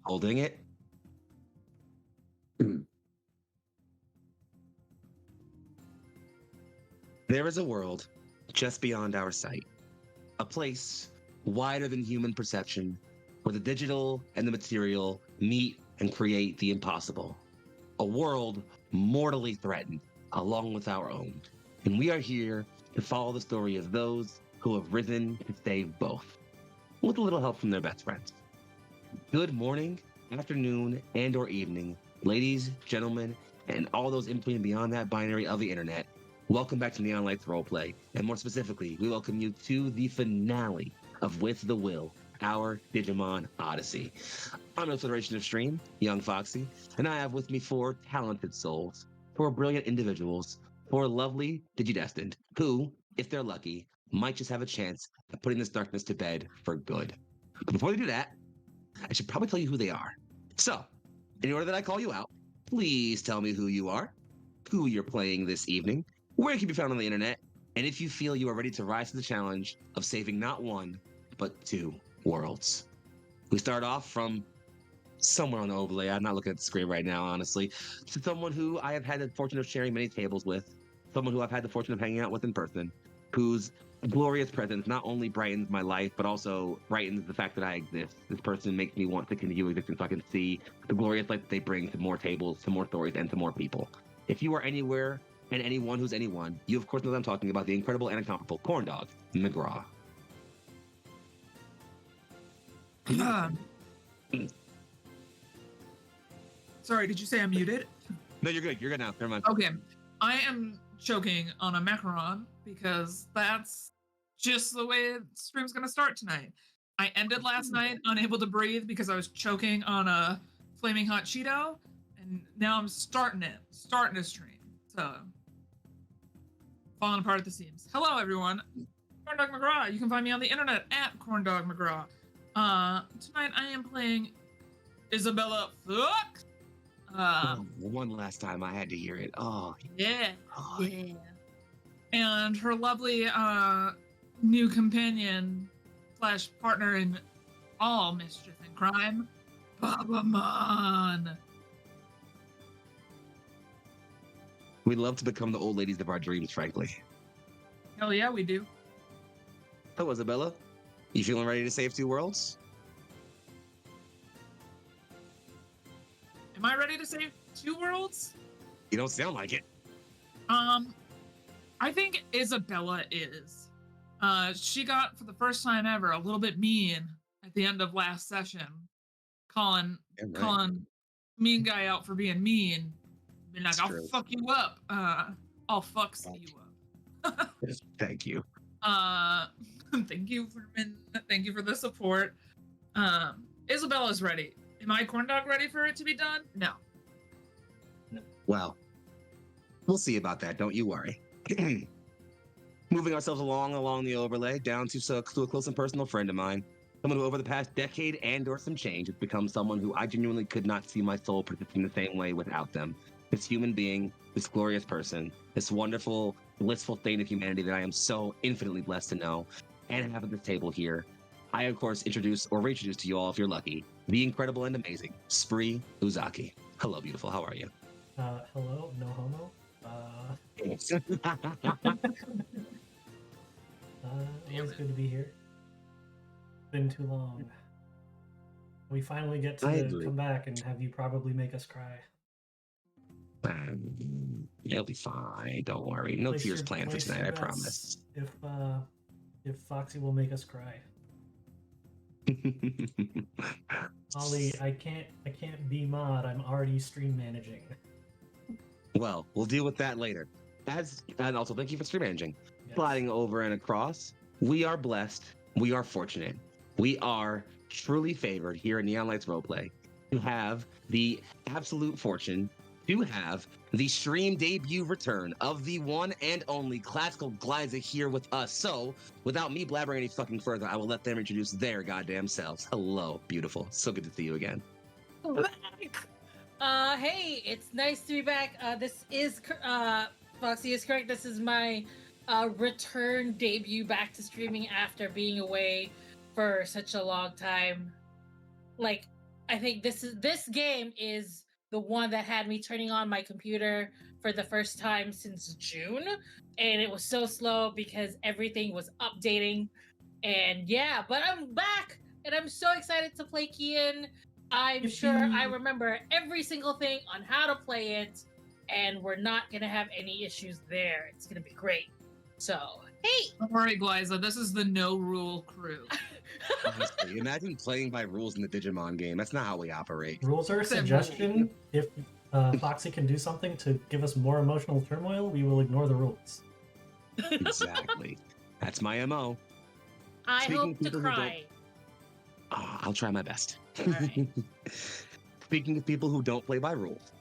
Holding it. There is a world just beyond our sight, a place wider than human perception, where the digital and the material meet and create the impossible. A world mortally threatened, along with our own. And we are here to follow the story of those who have risen to save both, with a little help from their best friends. Good morning, afternoon, and or evening, ladies, gentlemen, and all those in between and beyond that binary of the internet. Welcome back to Neon Lights Roleplay, and more specifically, we welcome you to the finale of With the Will, our Digimon Odyssey. I'm the Federation of Stream, Young Foxy, and I have with me four talented souls, four brilliant individuals, four lovely Digidestined, who, if they're lucky, might just have a chance at putting this darkness to bed for good. But before they do that, I should probably tell you who they are. So, in order that I call you out, please tell me who you are, who you're playing this evening, where you can be found on the internet, and if you feel you are ready to rise to the challenge of saving not one, but two worlds. We start off from somewhere on the overlay. I'm not looking at the screen right now, honestly. To someone who I have had the fortune of sharing many tables with, someone who I've had the fortune of hanging out with in person, whose glorious presence not only brightens my life, but also brightens the fact that I exist. This person makes me want to continue existing so I can see the glorious light that they bring to more tables, to more stories, and to more people. If you are anywhere and anyone who's anyone, you of course know that I'm talking about the incredible and incomparable Corndog McGraw. Sorry, did you say I'm muted? No, you're good. You're good now. Never mind. Okay. I am choking on a macaron because that's just the way the stream's going to start tonight. I ended last night unable to breathe because I was choking on a flaming hot Cheeto, and now I'm starting a stream. So, falling apart at the seams. Hello, everyone. Corndog McGraw. You can find me on the internet at Corndog McGraw. Tonight I am playing Isabella Fuck. One last time I had to hear it. Oh, Yeah. oh. Yeah. And her lovely new companion / partner in all mischief and crime, Babamon. We love to become the old ladies of our dreams, frankly. Hell yeah, we do. Hello, Isabella. You feeling ready to save two worlds? Am I ready to save two worlds? You don't sound like it. I think Isabella is. She got, for the first time ever, a little bit mean at the end of last session, calling mean guy out for being mean. Being like, I'll fuck you up. I'll fuck you up. Thank you. Thank you for the support. Isabella's ready. Am I Corndog ready for it to be done? No. Well, we'll see about that. Don't you worry. Moving ourselves along the overlay, down to a close and personal friend of mine. Someone who over the past decade and or some change has become someone who I genuinely could not see my soul persisting the same way without them. This human being, this glorious person, this wonderful, blissful state of humanity that I am so infinitely blessed to know and have at this table here. I, of course, introduce or reintroduce to you all, if you're lucky, the incredible and amazing Spree Uzaki. Hello, beautiful. How are you? Hello, no homo. It's good to be here. Been too long. We finally get to come back and have you probably make us cry. It'll be fine. Don't worry. No tears planned for tonight. I promise. If Foxy will make us cry. Ollie, I can't be mod. I'm already stream managing. Well, we'll deal with that later. And also, thank you for stream managing. Yes. Sliding over and across, we are blessed. We are fortunate. We are truly favored here at Neon Lights Roleplay to have the absolute fortune to have the stream debut return of the one and only Classical Glyza here with us. So, without me blabbering any fucking further, I will let them introduce their goddamn selves. Hello, beautiful. So good to see you again. Hey, it's nice to be back. This is Foxy is correct. This is my return debut back to streaming after being away for such a long time. Like, I think this game is the one that had me turning on my computer for the first time since June, and it was so slow because everything was updating. And yeah, but I'm back, and I'm so excited to play Kian. I'm sure I remember every single thing on how to play it, and we're not gonna have any issues there. It's gonna be great. So, hey! Don't worry, Glyza, this is the no-rule crew. Honestly, imagine playing by rules in the Digimon game. That's not how we operate. Rules are a suggestion. If Foxy can do something to give us more emotional turmoil, we will ignore the rules. Exactly. That's my MO. I hope to cry. I'll try my best. Right. Speaking of people who don't play by rules,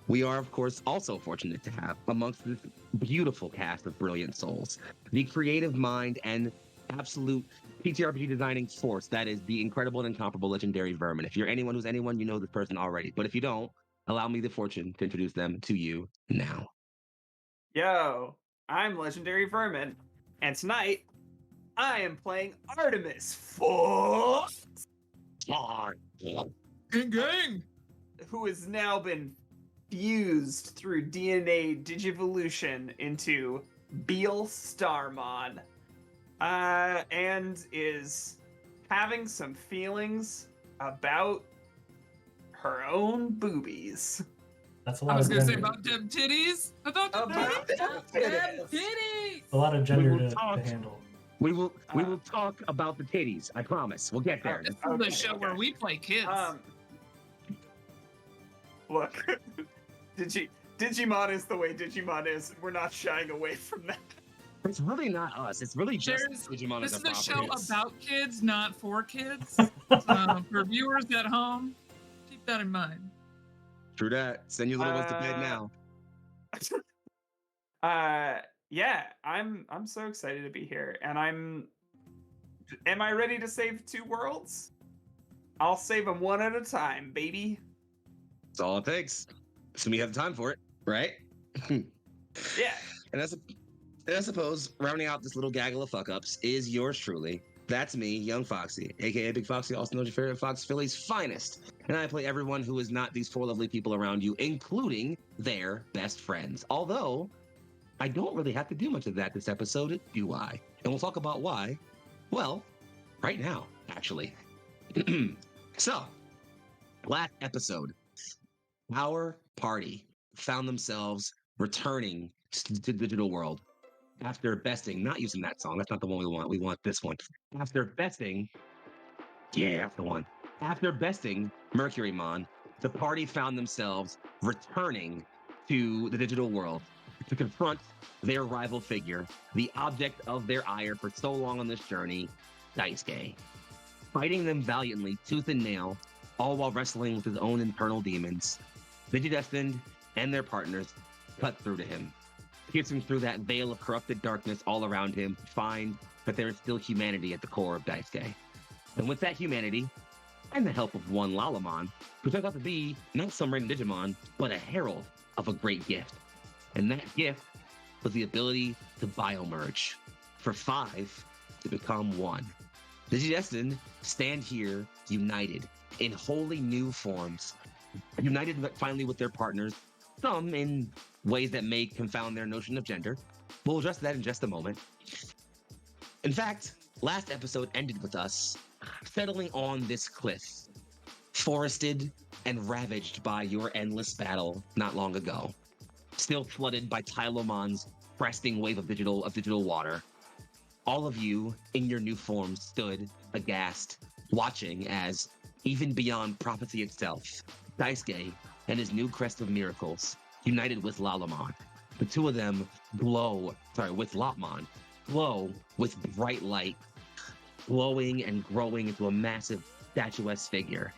we are, of course, also fortunate to have amongst this beautiful cast of brilliant souls the creative mind and absolute PTRPG designing force that is the incredible and incomparable legendary Vermin. If you're anyone who's anyone, you know this person already. But if you don't, allow me the fortune to introduce them to you now. Yo, I'm Legendary Vermin, and tonight I am playing Artemis for Gang! who has now been fused through DNA digivolution into Beal Starmon, and is having some feelings about her own boobies. That's a I lot was of gonna say gender. about them titties. About them About titties. them titties. Titties! A lot of We gender will to talk. handle. We will talk about the titties. I promise. We'll get there. This is the show where we play kids. Look, Digimon is the way Digimon is. We're not shying away from that. It's really not us. It's really just Digimon This as is a a show property. about kids, not for kids. For viewers at home, keep that in mind. True that. Send your little ones to bed now. Yeah, I'm so excited to be here, and am I ready to save 2 worlds? I'll save them one at a time, baby. That's all it takes. So we have the time for it, right? Yeah. And I suppose rounding out this little gaggle of fuck ups is yours truly. That's me, Young Foxy, aka Big Foxy, also known as your favorite Fox Philly's finest. And I play everyone who is not these 4 lovely people around you, including their best friends. Although, I don't really have to do much of that this episode, do I? And we'll talk about why. Well, right now, actually. So, last episode, our party found themselves returning to the digital world after besting, not using that song, that's not the one we want this one. After besting, yeah, that's the one. After besting Mercurymon, the party found themselves returning to the digital world to confront their rival figure, the object of their ire for so long on this journey, Daisuke. Fighting them valiantly, tooth and nail, all while wrestling with his own internal demons, Digidestined and their partners cut through to him, piercing through that veil of corrupted darkness all around him to find that there is still humanity at the core of Daisuke. And with that humanity, and the help of one Lalamon, who turns out to be not some random Digimon, but a herald of a great gift. And that gift was the ability to biomerge, for 5 to become 1. Digidestined stand here united in wholly new forms, united finally with their partners, some in ways that may confound their notion of gender. We'll address that in just a moment. In fact, last episode ended with us settling on this cliff, forested and ravaged by your endless battle not long ago, still flooded by Tylomon's cresting wave of digital water. All of you in your new forms stood aghast, watching as, even beyond prophecy itself, Daisuke and his new crest of miracles united with Lalamon. The two of them with Lopmon, glow with bright light, glowing and growing into a massive statuesque figure.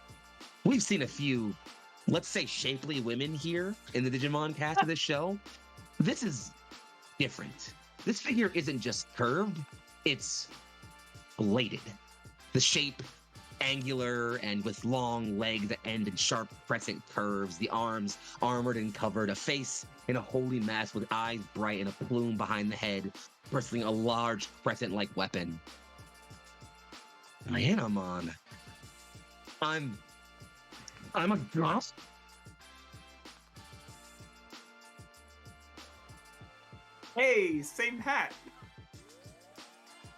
We've seen a few, let's say, shapely women here in the Digimon cast of this show. This is different. This figure isn't just curved, it's bladed. The shape, angular and with long legs that end in sharp crescent curves, the arms armored and covered, a face in a holy mask with eyes bright and a plume behind the head, bristling a large crescent-like weapon. Dianamon. I'm I'm a goth? Hey, same hat.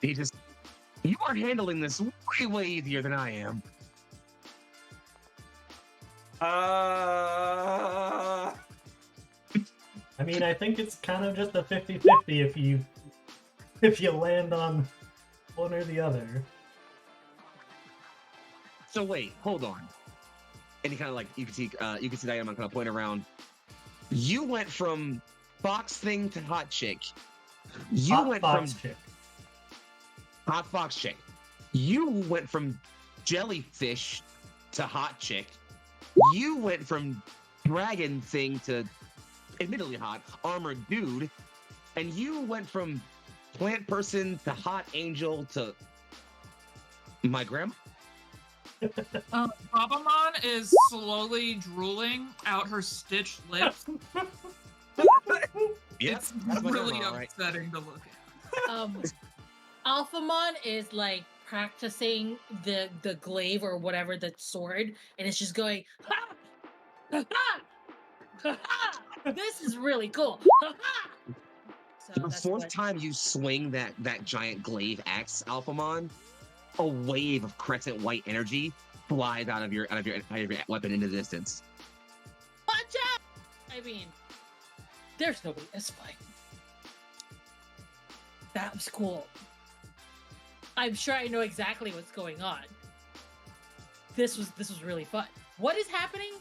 You are handling this way, way easier than I am. I mean, I think it's kind of just a 50-50 if you land on one or the other. So wait, hold on. And he kind of like you can see Diamond kind of point around. You went from fox thing to hot chick. You went from chick. Hot fox chick. You went from jellyfish to hot chick. You went from dragon thing to admittedly hot armored dude, and you went from plant person to hot angel to my grandma. Babamon is slowly drooling out her stitched lips. Yes, it's really upsetting to look at. Alphamon is like practicing the glaive or whatever, the sword, and it's just going, ha! Ha! Ha! Ha! This is really cool. Ha! Ha! So the fourth time you swing that giant glaive axe, Alphamon, a wave of crescent white energy flies out of your weapon into the distance. Watch out! I mean, there's nobody this fight. That was cool. I'm sure I know exactly what's going on. This was really fun. What is happening?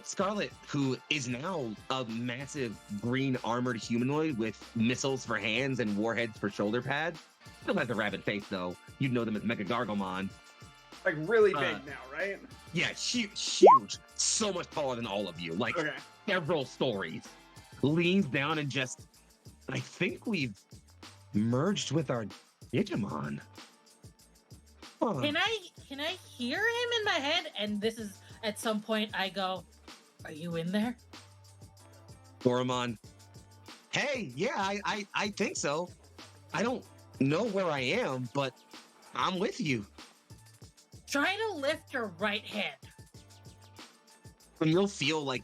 Scarlet, who is now a massive green armored humanoid with missiles for hands and warheads for shoulder pads. Still has a rabbit face, though. You'd know them as Mega Gargomon. Like really big now, right? Yeah, huge. So much taller than all of you. Like several stories. Leans down and just, I think we've merged with our Digimon. Huh. Can I hear him in my head? And this is at some point I go, "Are you in there?" Doremon, hey, yeah, I think so. I don't know where I am, but I'm with you. Try to lift your right hand. And you'll feel like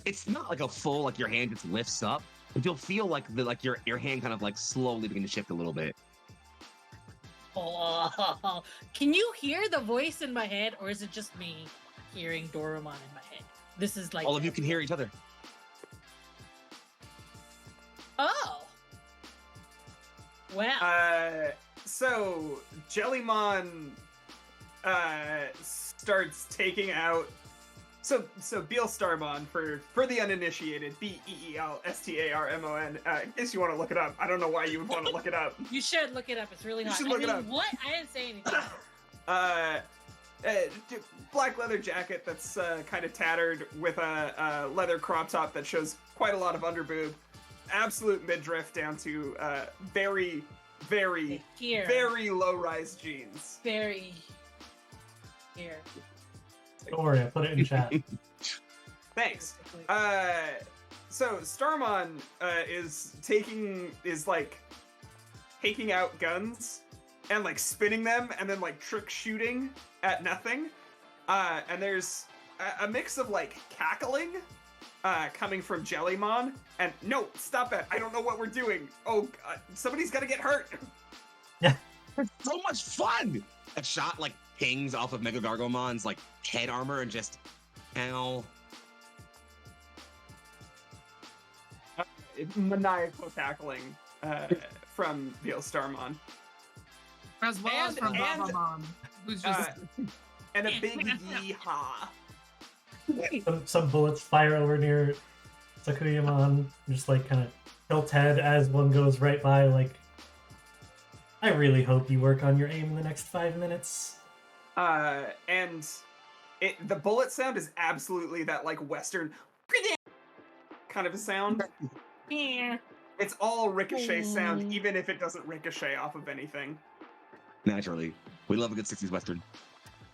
it's not like a full, like your hand just lifts up, but you'll feel like your hand kind of like slowly begin to shift a little bit. Oh, can you hear the voice in my head, or is it just me hearing Doremon in my head? This is like all of you can hear each other. Oh. Well. So Jellymon starts taking out. So Beelstarmon for the uninitiated, Beelstarmon. In case you want to look it up, I don't know why you would want to look it up. You should look it up. It's really hot. You should look it up. What? I didn't say anything. Black leather jacket that's kind of tattered with a leather crop top that shows quite a lot of underboob. Absolute midriff down to very low-rise jeans. Very here. Don't worry, I put it in chat. Thanks. So Starmon is taking out guns and like spinning them and then like trick shooting at nothing. And there's a mix of like cackling coming from Jellymon and no, stop it! I don't know what we're doing. Oh, God, somebody's gonna get hurt. Yeah, it's so much fun. A shot like pings off of Mega Gargomon's like head armor and just ow. Maniacal cackling from Beelstarmon. As well as from Babamon, who's just and a big yeehaw. Some bullets fire over near Sakuyamon, just like kind of tilt head as one goes right by. Like, I really hope you work on your aim in the next 5 minutes. And the bullet sound is absolutely that like Western kind of a sound. It's all ricochet sound, even if it doesn't ricochet off of anything. Naturally, we love a good 60s Western.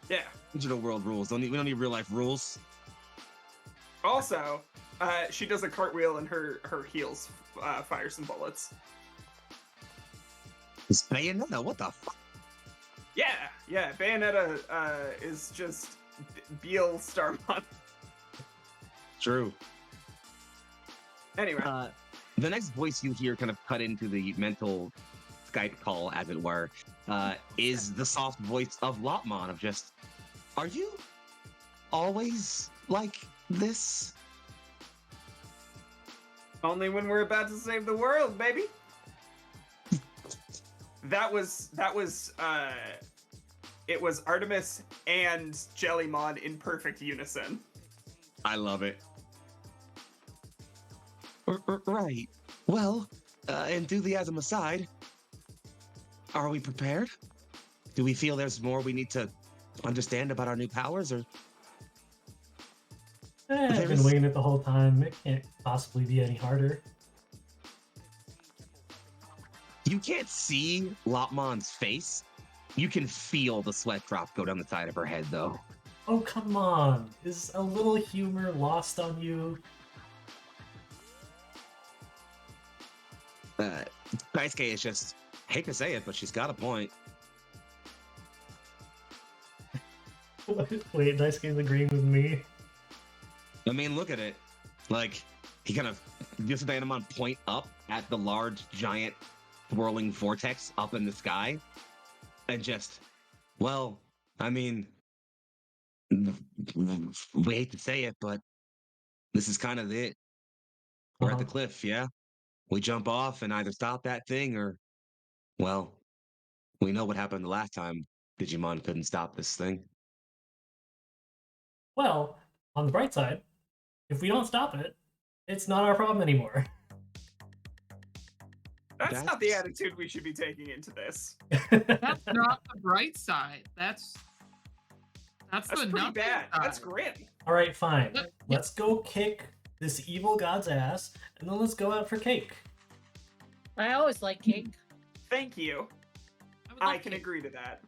Yeah. Digital world rules. We don't need real life rules. Also, she does a cartwheel and her heels fire some bullets. Is Bayonetta? What the fuck? Yeah. Bayonetta is just Beal Starmon. True. Anyway. The next voice you hear kind of cut into the mental Skype call, as it were, is the soft voice of Lopmon of just, are you always like this? Only when we're about to save the world, baby. It was Artemis and Jellymon in perfect unison. I love it. Right. Well, enthusiasm aside, are we prepared? Do we feel there's more we need to understand about our new powers, or? I've been winging it the whole time. It can't possibly be any harder. You can't see Lopmon's face. You can feel the sweat drop go down the side of her head, though. Oh, come on. Is a little humor lost on you? Daisuke is just, hate to say it, but she's got a point. Wait, Daisuke's agreeing with me? I mean, look at it. Like, he kind of gives the Animon point up at the large, giant, swirling vortex up in the sky. And just, well, I mean, we hate to say it, but this is kind of it. We're at the cliff, yeah? We jump off and either stop that thing or, well, we know what happened the last time Digimon couldn't stop this thing. Well, on the bright side, if we don't stop it, it's not our problem anymore. That's not the attitude we should be taking into this. That's not the bright side. That's the pretty bad. Side. That's grim. All right, fine. Let's go kick this evil god's ass, and then let's go out for cake. I always like cake. Thank you. I can agree to that.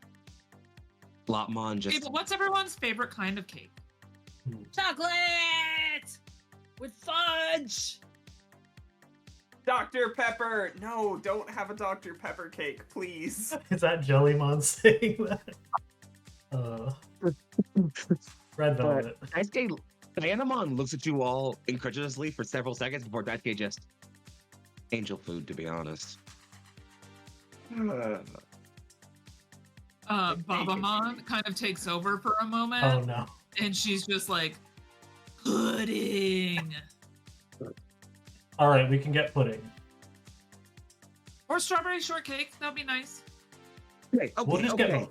Lopmon just... Okay, but what's everyone's favorite kind of cake? Chocolate! With fudge! Dr. Pepper! No, don't have a Dr. Pepper cake, please. Is that Jellymon saying that? Red velvet. Daisuke, Animon looks at you all incredulously for several seconds before Daisuke just... Angel food, to be honest. Babamon kind of takes over for a moment. Oh no. And she's just like, pudding. All right, we can get pudding. Or strawberry shortcake. That'd be nice. Okay, We'll just get both.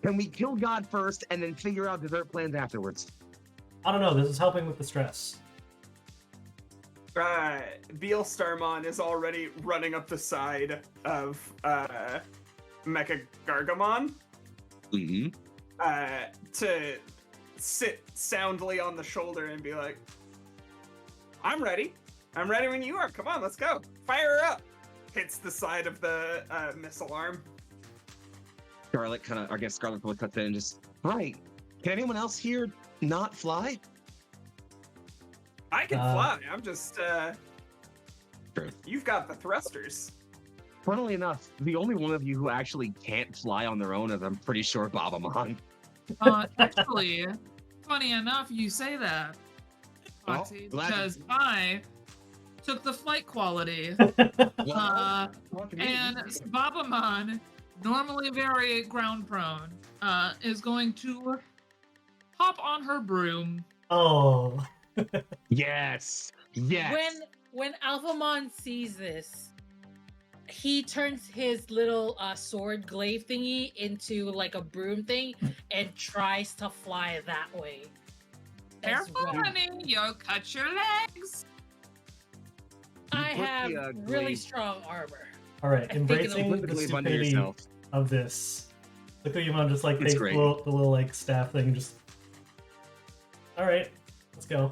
Can we kill God first and then figure out dessert plans afterwards? I don't know. This is helping with the stress. Beal Starmon is already running up the side of Mecha Gargamon. Mm-hmm. To sit soundly on the shoulder and be like, I'm ready. I'm ready when you are. Come on, let's go. Fire her up. Hits the side of the missile arm. Scarlet kind of, I guess Scarlet would cut in and just, right. Can anyone else here not fly? I can fly. I'm just, True. You've got the thrusters. Funnily enough, the only one of you who actually can't fly on their own is, I'm pretty sure, Babamon. Actually, funny enough, you say that, Foxy, because I took the flight quality, and Babamon, normally very ground prone, is going to hop on her broom. Oh. Yes. Yes. When Alphamon sees this, he turns his little sword glaive thingy into like a broom thing and tries to fly that way. Careful, honey, you'll cut your legs. I have really strong armor. All right, embracing the stupidity of this. Sakuyamon just like takes the little like staff thing and just. All right, let's go.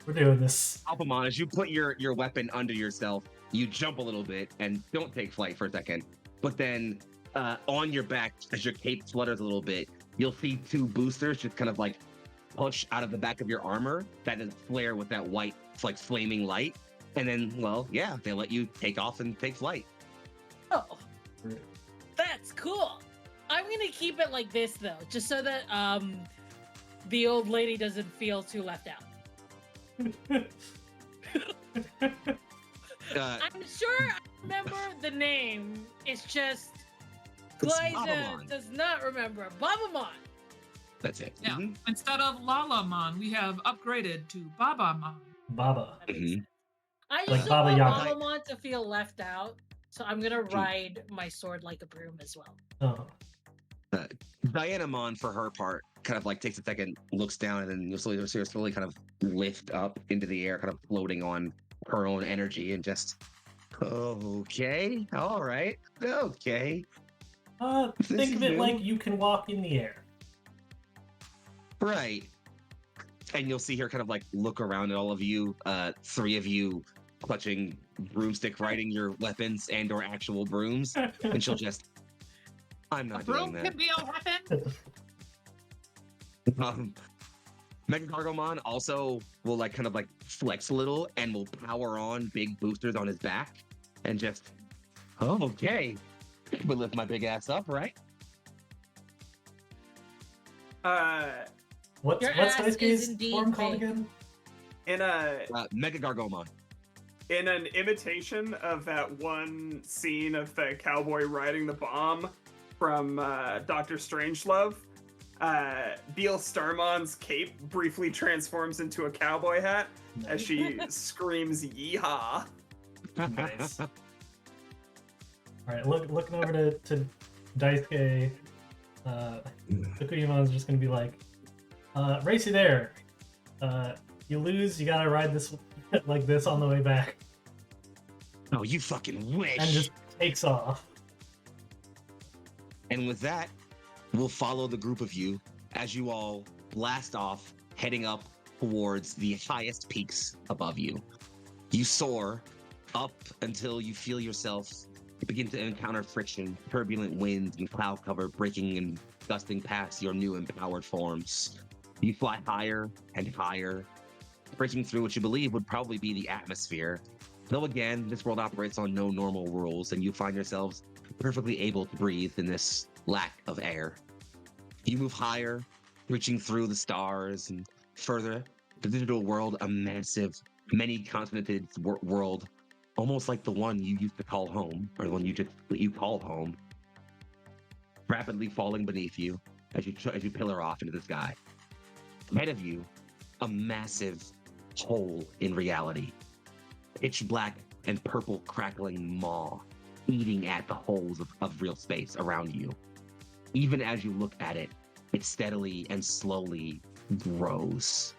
We're doing this. Alphamon, as you put your weapon under yourself, you jump a little bit and don't take flight for a second. But then on your back, as your cape flutters a little bit, you'll see two boosters just kind of like push out of the back of your armor that is flare with that white, like flaming light. And then, well, yeah, they let you take off and take flight. Oh, that's cool. I gonna keep it like this though, just so that the old lady doesn't feel too left out. I'm sure I remember the name. It's just Glyza does not remember. Babamon. That's it. Yeah. Instead of Lalamon, we have upgraded to Babamon. Baba. I Like just Baba don't want Yaga. Babamon to feel left out, so I'm gonna ride my sword like a broom as well. Oh. Dianamon, for her part, kind of like takes a second, looks down, and then you'll slowly kind of lift up into the air, kind of floating on her own energy, and just, okay, all right, okay. Think of it like you can walk in the air. Right. And you'll see her kind of like look around at all of you, three of you clutching broomstick, riding your weapons and or actual brooms, and she'll just, I'm not doing that. Broom can be a weapon. Mega Gargomon also will like kind of like flex a little and will power on big boosters on his back and just, okay, but lift my big ass up, right? What's Daisuke's form called again? In a Mega Gargomon. In an imitation of that one scene of the cowboy riding the bomb from Doctor Strangelove, Beal Starmon's cape briefly transforms into a cowboy hat as she screams "Yeehaw!" Nice. All right, looking over to Daisuke, Takuyamon's just gonna be like, "Racy there. You lose. You gotta ride this like this on the way back." Oh, you fucking wish! And just takes off. And with that, we'll follow the group of you as you all blast off, heading up towards the highest peaks above you. You soar up until you feel yourself begin to encounter friction, turbulent winds, and cloud cover breaking and gusting past your new empowered forms. You fly higher and higher, breaking through what you believe would probably be the atmosphere. Though again, this world operates on no normal rules, and you find yourselves perfectly able to breathe in this lack of air. You move higher, reaching through the stars and further. The digital world, a massive, many-continented world, almost like the one you used to call home, or the one you call home, rapidly falling beneath you as you pillar off into the sky. Ahead of you, a massive hole in reality. Pitch black and purple crackling maw eating at the holes of real space around you. Even as you look at it, it steadily and slowly grows,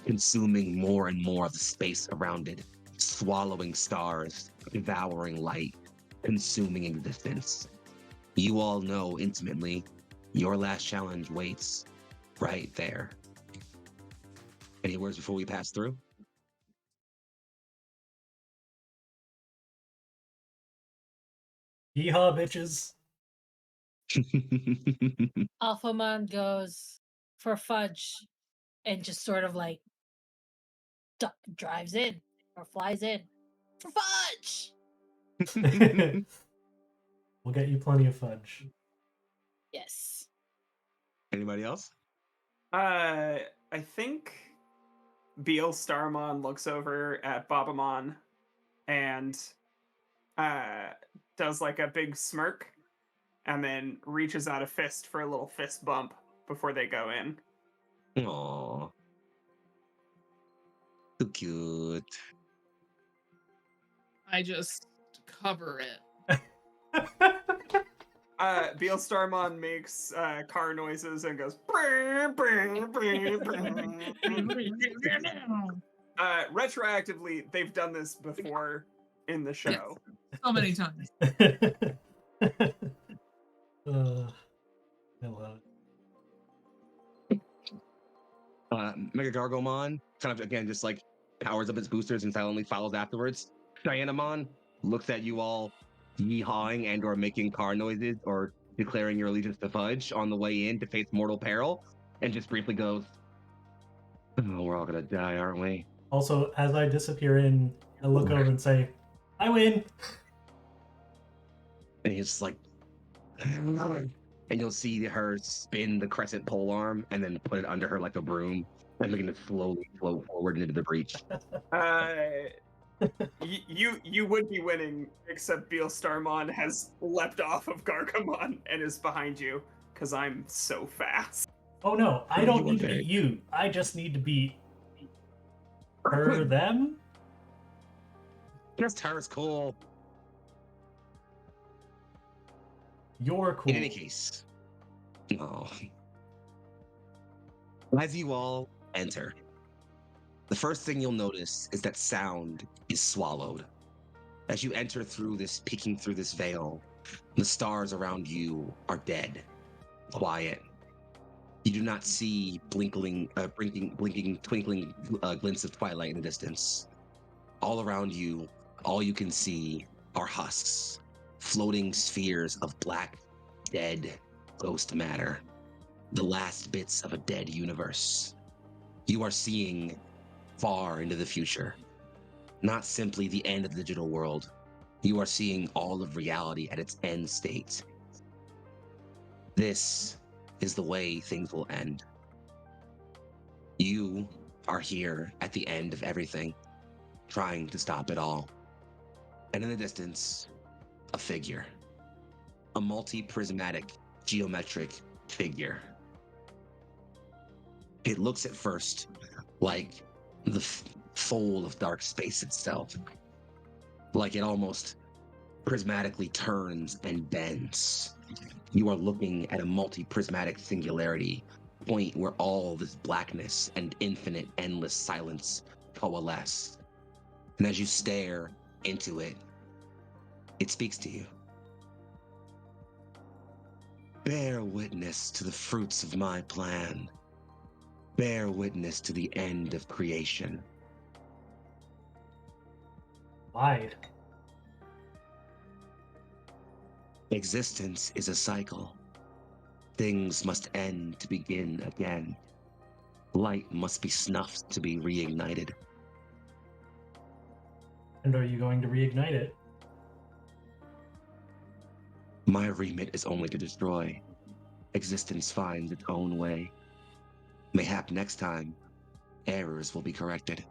consuming more and more of the space around it, swallowing stars, devouring light, consuming existence. You all know intimately your last challenge waits right there. Any words before we pass through? Yeehaw, bitches. Alphamon goes for fudge and just sort of like drives in or flies in for fudge. We'll get you plenty of fudge. Yes. Anybody else? I think Beal Starmon looks over at Babamon and does like a big smirk and then reaches out a fist for a little fist bump before they go in. Aww. So cute. I just cover it. Beal Starmon makes car noises and goes "Brr, brr, brr, brr." Retroactively, they've done this before in the show. Yes. So many times. I love it. Mega Gargomon kind of again just like powers up its boosters and silently follows afterwards. Dianamon looks at you all yeehawing and or making car noises or declaring your allegiance to Fudge on the way in to face mortal peril, and just briefly goes, "Oh, we're all gonna die, aren't we?" Also, as I disappear in, I look over and say, "I win." And he's just like, and you'll see her spin the crescent pole arm and then put it under her like a broom and begin to slowly float forward into the breach. You would be winning, except Beelstarmon has leapt off of Gargamon and is behind you, because I'm so fast. Oh no, I don't need to beat you. I just need to beat her, them? Just her is cool. You're cool. In any case. Oh. As you all enter, the first thing you'll notice is that sound is swallowed. As you enter through this, peeking through this veil, the stars around you are dead, quiet. You do not see blinking, twinkling glints of twilight in the distance. All around you, all you can see are husks, floating spheres of black, dead ghost matter, the last bits of a dead universe. You are seeing far into the future, not simply the end of the digital world. You are seeing all of reality at its end state. This is the way things will end. You are here at the end of everything, trying to stop it all. And in the distance, a figure. A multi-prismatic, geometric figure. It looks at first like the fold of dark space itself. Like it almost prismatically turns and bends. You are looking at a multi-prismatic singularity, point where all this blackness and infinite, endless silence coalesce. And as you stare into it, it speaks to you. Bear witness to the fruits of my plan. Bear witness to the end of creation. Lied. Existence is a cycle. Things must end to begin again. Light must be snuffed to be reignited. And are you going to reignite it? My remit is only to destroy. Existence finds its own way. Mayhap next time, errors will be corrected.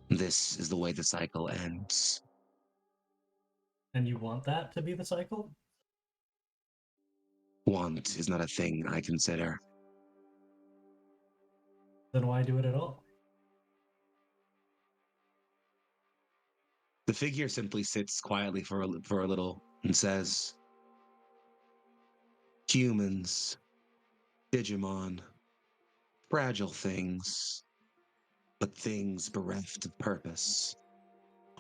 This is the way the cycle ends. And you want that to be the cycle? Want is not a thing I consider. Then why do it at all? The figure simply sits quietly for a little and says, humans, Digimon, fragile things, but things bereft of purpose,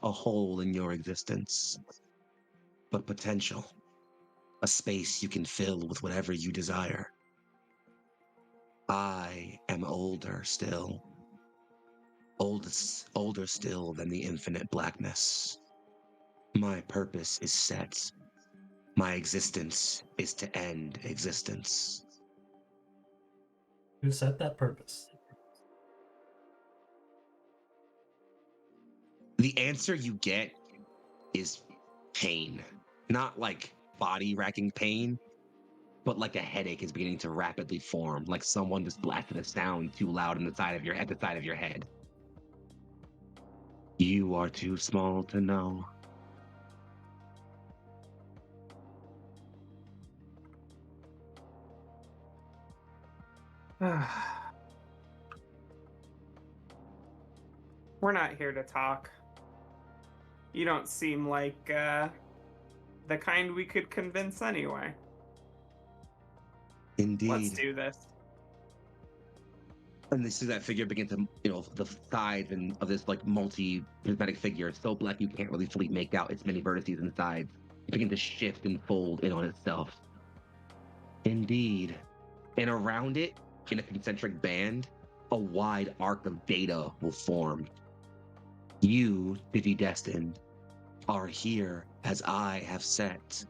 a hole in your existence, but potential, a space you can fill with whatever you desire. I am older still, older still than the infinite blackness. My purpose is set. My existence is to end existence. Who set that purpose? The answer you get is pain. Not like body-racking pain, but like a headache is beginning to rapidly form, like someone just blasted a sound too loud at the side of your head. You are too small to know. We're not here to talk. You don't seem like the kind we could convince anyway. Indeed. Let's do this. And they see that figure begin to, the sides and of this like multi-prismatic figure. It's so black you can't really fully make out its many vertices and sides. Begin to shift and fold in on itself. Indeed. And around it, in a concentric band, a wide arc of data will form. You, Digidestined, are here as I have set.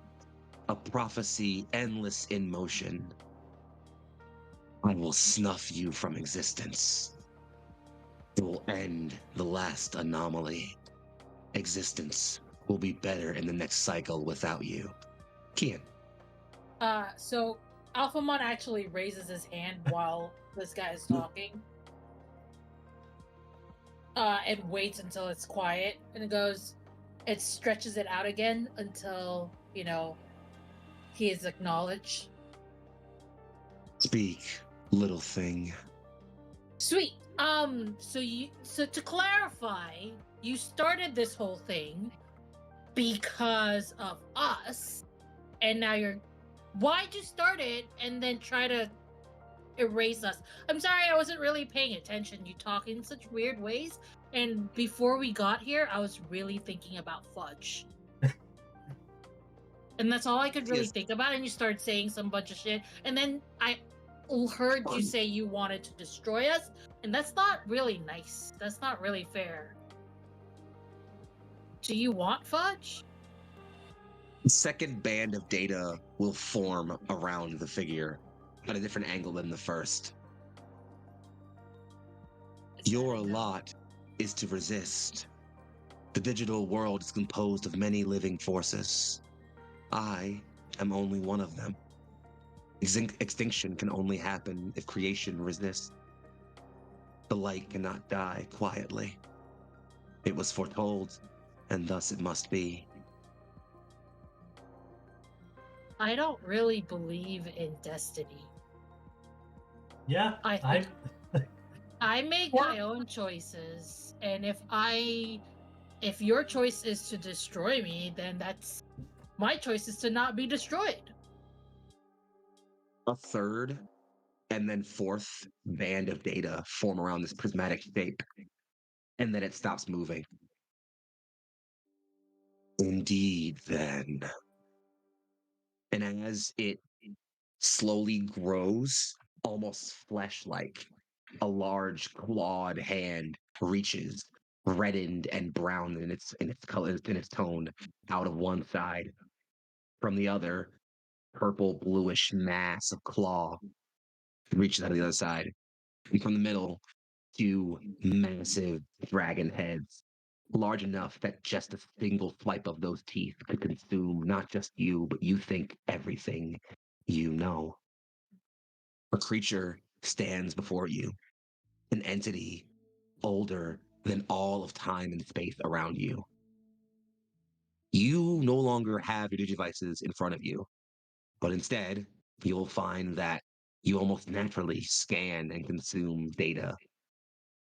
A prophecy endless in motion. I will snuff you from existence. It will end the last anomaly. Existence will be better in the next cycle without you. Kian. So Alphamon actually raises his hand while this guy is talking. And waits until it's quiet, and it stretches it out again until, he is acknowledged. Speak, little thing. Sweet. So to clarify, you started this whole thing because of us, and now why'd you start it and then try to erase us? I'm sorry, I wasn't really paying attention. You talk in such weird ways, and before we got here, I was really thinking about fudge. And that's all I could really think about, and you started saying some bunch of shit, and then I heard you say you wanted to destroy us, and that's not really nice. That's not really fair. Do you want fudge? The second band of data will form around the figure at a different angle than the first. Your lot is to resist. The digital world is composed of many living forces. I am only one of them. Extinction can only happen if creation resists. The light cannot die quietly. It was foretold, and thus it must be. I don't really believe in destiny. Yeah, I make my own choices, and if your choice is to destroy me, then that's my choice is to not be destroyed. A third and then fourth band of data form around this prismatic shape, and then it stops moving. Indeed, then. And as it slowly grows, almost flesh-like, a large clawed hand reaches, reddened and brown in its color, in its tone, out of one side. From the other, purple bluish mass of claw reaches out of the other side. And from the middle, two massive dragon heads, large enough that just a single swipe of those teeth could consume not just you, but you think everything you know. A creature stands before you, an entity older than all of time and space around you. You no longer have your digivices in front of you, but instead, you'll find that you almost naturally scan and consume data.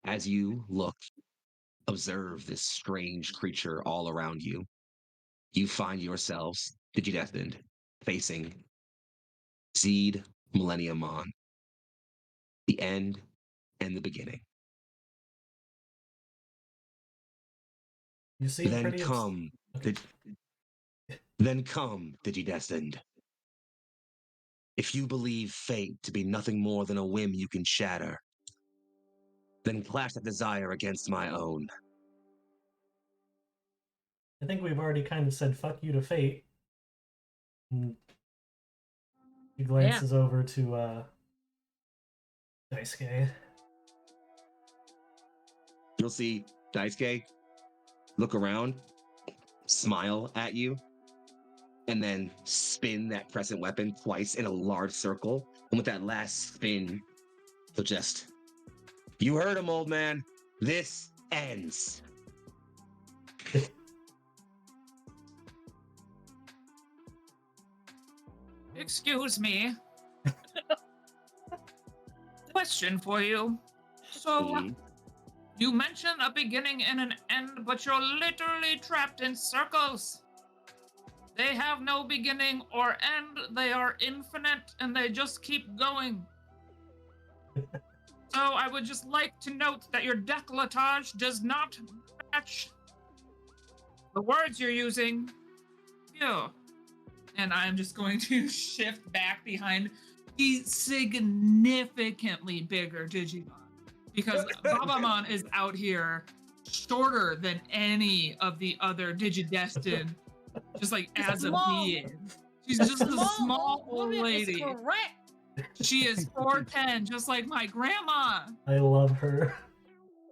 As you look, observe this strange creature all around you, you find yourselves, Digidestined, facing Seed Millennium Mon, the end and the beginning. You seem Then pretty come, okay. then come, Digidestined. If you believe fate to be nothing more than a whim you can shatter, then clash that desire against my own. I think we've already kind of said fuck you to fate. And he glances over to Daisuke. You'll see Daisuke look around, smile at you, and then spin that crescent weapon twice in a large circle. And with that last spin, he'll just, you heard him, old man. This ends. Excuse me. Question for you. So, you mentioned a beginning and an end, but you're literally trapped in circles. They have no beginning or end. They are infinite, and they just keep going. So I would just like to note that your décolletage does not match the words you're using. Phew. And I'm just going to shift back behind the significantly bigger Digimon. Because Babamon is out here shorter than any of the other Digidestined, just like as a being. She's just a small old lady. Correct. She is 4'10", just like my grandma. I love her.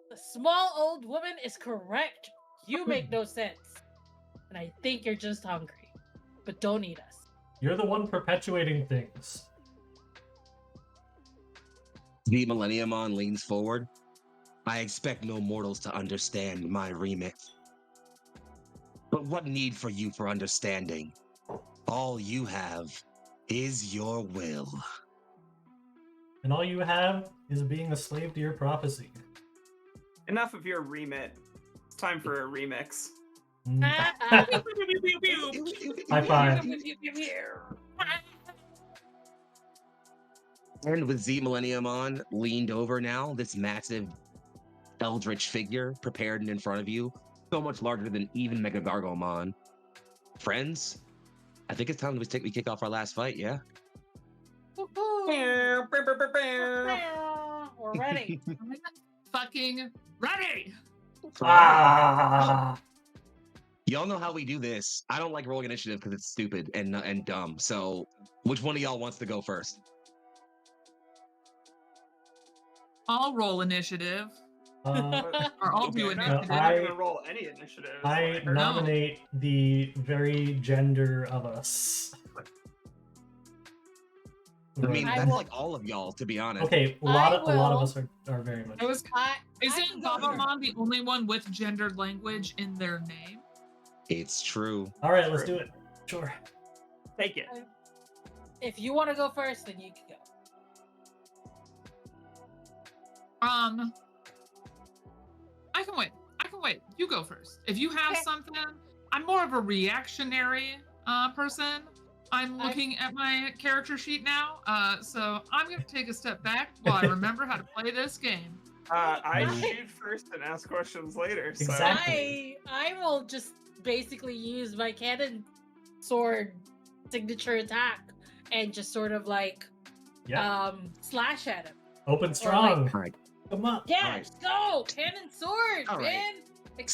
The small old woman is correct. You make no sense. And I think you're just hungry. But don't eat us. You're the one perpetuating things. The Millenniumon leans forward. I expect no mortals to understand my remit. But what need for you for understanding? All you have is your will. And all you have is being a slave to your prophecy. Enough of your remit. It's time for a remix. High five. And with Z Millenniumon leaned over now, this massive eldritch figure prepared and in front of you, so much larger than even Mega Gargomon. Friends, I think it's time we kick off our last fight, yeah? We're ready. Fucking ready. Ah! Y'all know how we do this. I don't like rolling initiative because it's stupid and dumb. So, which one of y'all wants to go first? I'll roll initiative. Or I'll do Okay, initiative. I'm not gonna roll any initiative. is what I I heard. nominate the very gender of us. I mean, I that's will- like all of y'all, to be honest. Okay, a lot I of will- us are very much. I was. I Isn't can go Babamon the only one with gendered language in their name? It's true. All right, let's do it. Sure. Take it. If you want to go first, then you can go. I can wait. You go first. If you have Okay. something, I'm more of a reactionary person. I'm looking at my character sheet now, so I'm gonna take a step back while I remember how to play this game. I Mm. shoot first and ask questions later. So. Exactly. I will just basically use my cannon sword signature attack and just sort of like Yeah. slash at him. Open strong. All right. Come on. Yeah, Alright. let's go! Cannon sword, All right. man!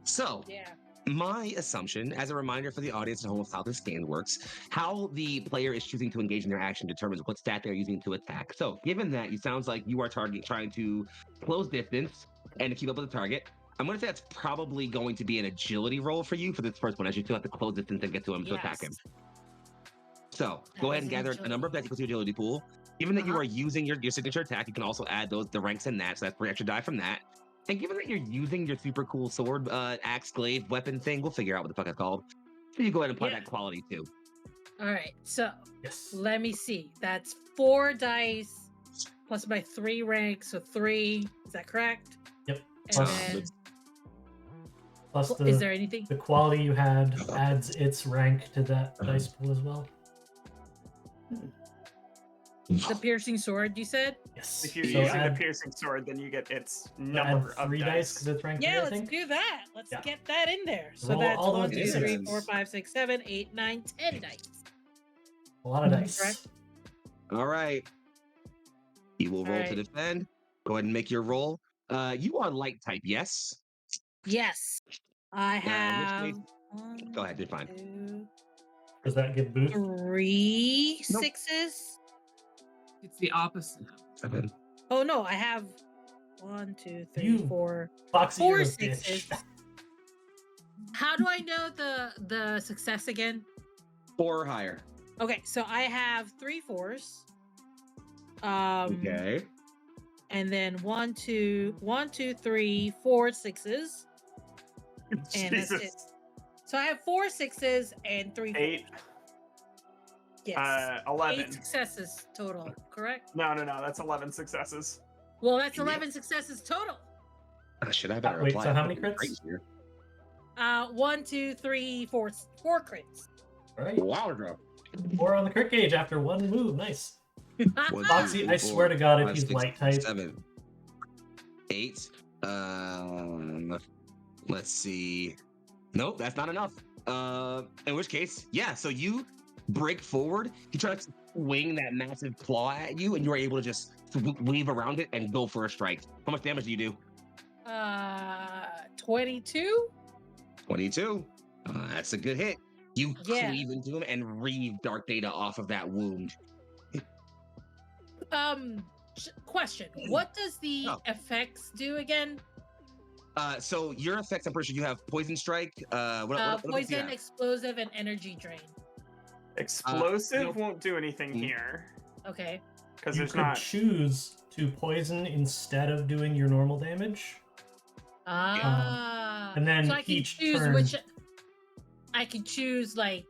So, Yeah. my assumption, as a reminder for the audience at home of how this game works, how the player is choosing to engage in their action determines what stat they're using to attack. So, given that, it sounds like you are trying to close distance and to keep up with the target. I'm going to say that's probably going to be an agility roll for you for this first one, as you still have to close distance and get to him to attack him. So, go ahead and gather a number of dice equals your agility pool. Given that you are using your signature attack, you can also add the ranks in that, so that's 3 extra die from that. And given that you're using your super cool sword, axe, glaive, weapon thing, we'll figure out what the fuck it's called. So you go ahead and apply Yeah. that quality too. All right, so Yes. let me see. That's 4 dice plus my 3 ranks, so 3. Is that correct? Yep. And Plus, then, plus is there anything? the quality you had adds its rank to that dice pool as well. The piercing sword, you said? Yes. If you're So using add, the piercing sword, then you get its add number of 3 dice dice. because it's ranked 3, Yeah, I let's think. do that. Let's Yeah. get that in there. So Roll that's all 1, those 2, 3, d6s. 4, 5, 6, 7, 8, 9, 10 dice. A lot of dice. Correct. All right. You will roll to Alright. defend. Go ahead and make your roll. You are light type, yes? Yes. I in which have case- Go ahead, you're fine. 2, Does that give boost? 3 Nope. sixes. It's the opposite. 7. Oh no, I have 1, 2, 3, You 4. Foxy, 4 you're a sixes. bitch. How do I know the success again? 4 or higher. Okay, so I have 3 4s. Okay. And then 1, 2, 3, 4 6s. And that's it. Jesus. So I have 4 6s and 3 4s. 8. Yes. 11. 8 successes total, correct? No, that's 11 successes. Well, that's Yep. 11 successes total. Should I better Wait, apply so a how many fucking crits? raise here? 1, 2, 3, 4 crits. All right. Wow, drop. 4 on the crit gauge after 1 move. Nice. One, Foxy, two, I three, swear to God, if five, he's six, light type, 7, 8. Let's see. Nope, that's not enough. In which case, yeah. So you break forward. He tries to swing that massive claw at you, and you are able to just weave around it and go for a strike. How much damage do you do? 22. 22. That's a good hit. You Yeah. cleave into him and reave dark data off of that wound. Question. What does the Oh. effects do again? So your effects, I'm pretty sure you have poison strike. What else do you Poison, have? explosive, and energy drain. Explosive won't do anything here Okay. because You there's could not. choose to poison instead of doing your normal damage. Ah. And then so I can each choose turn- which. I can choose like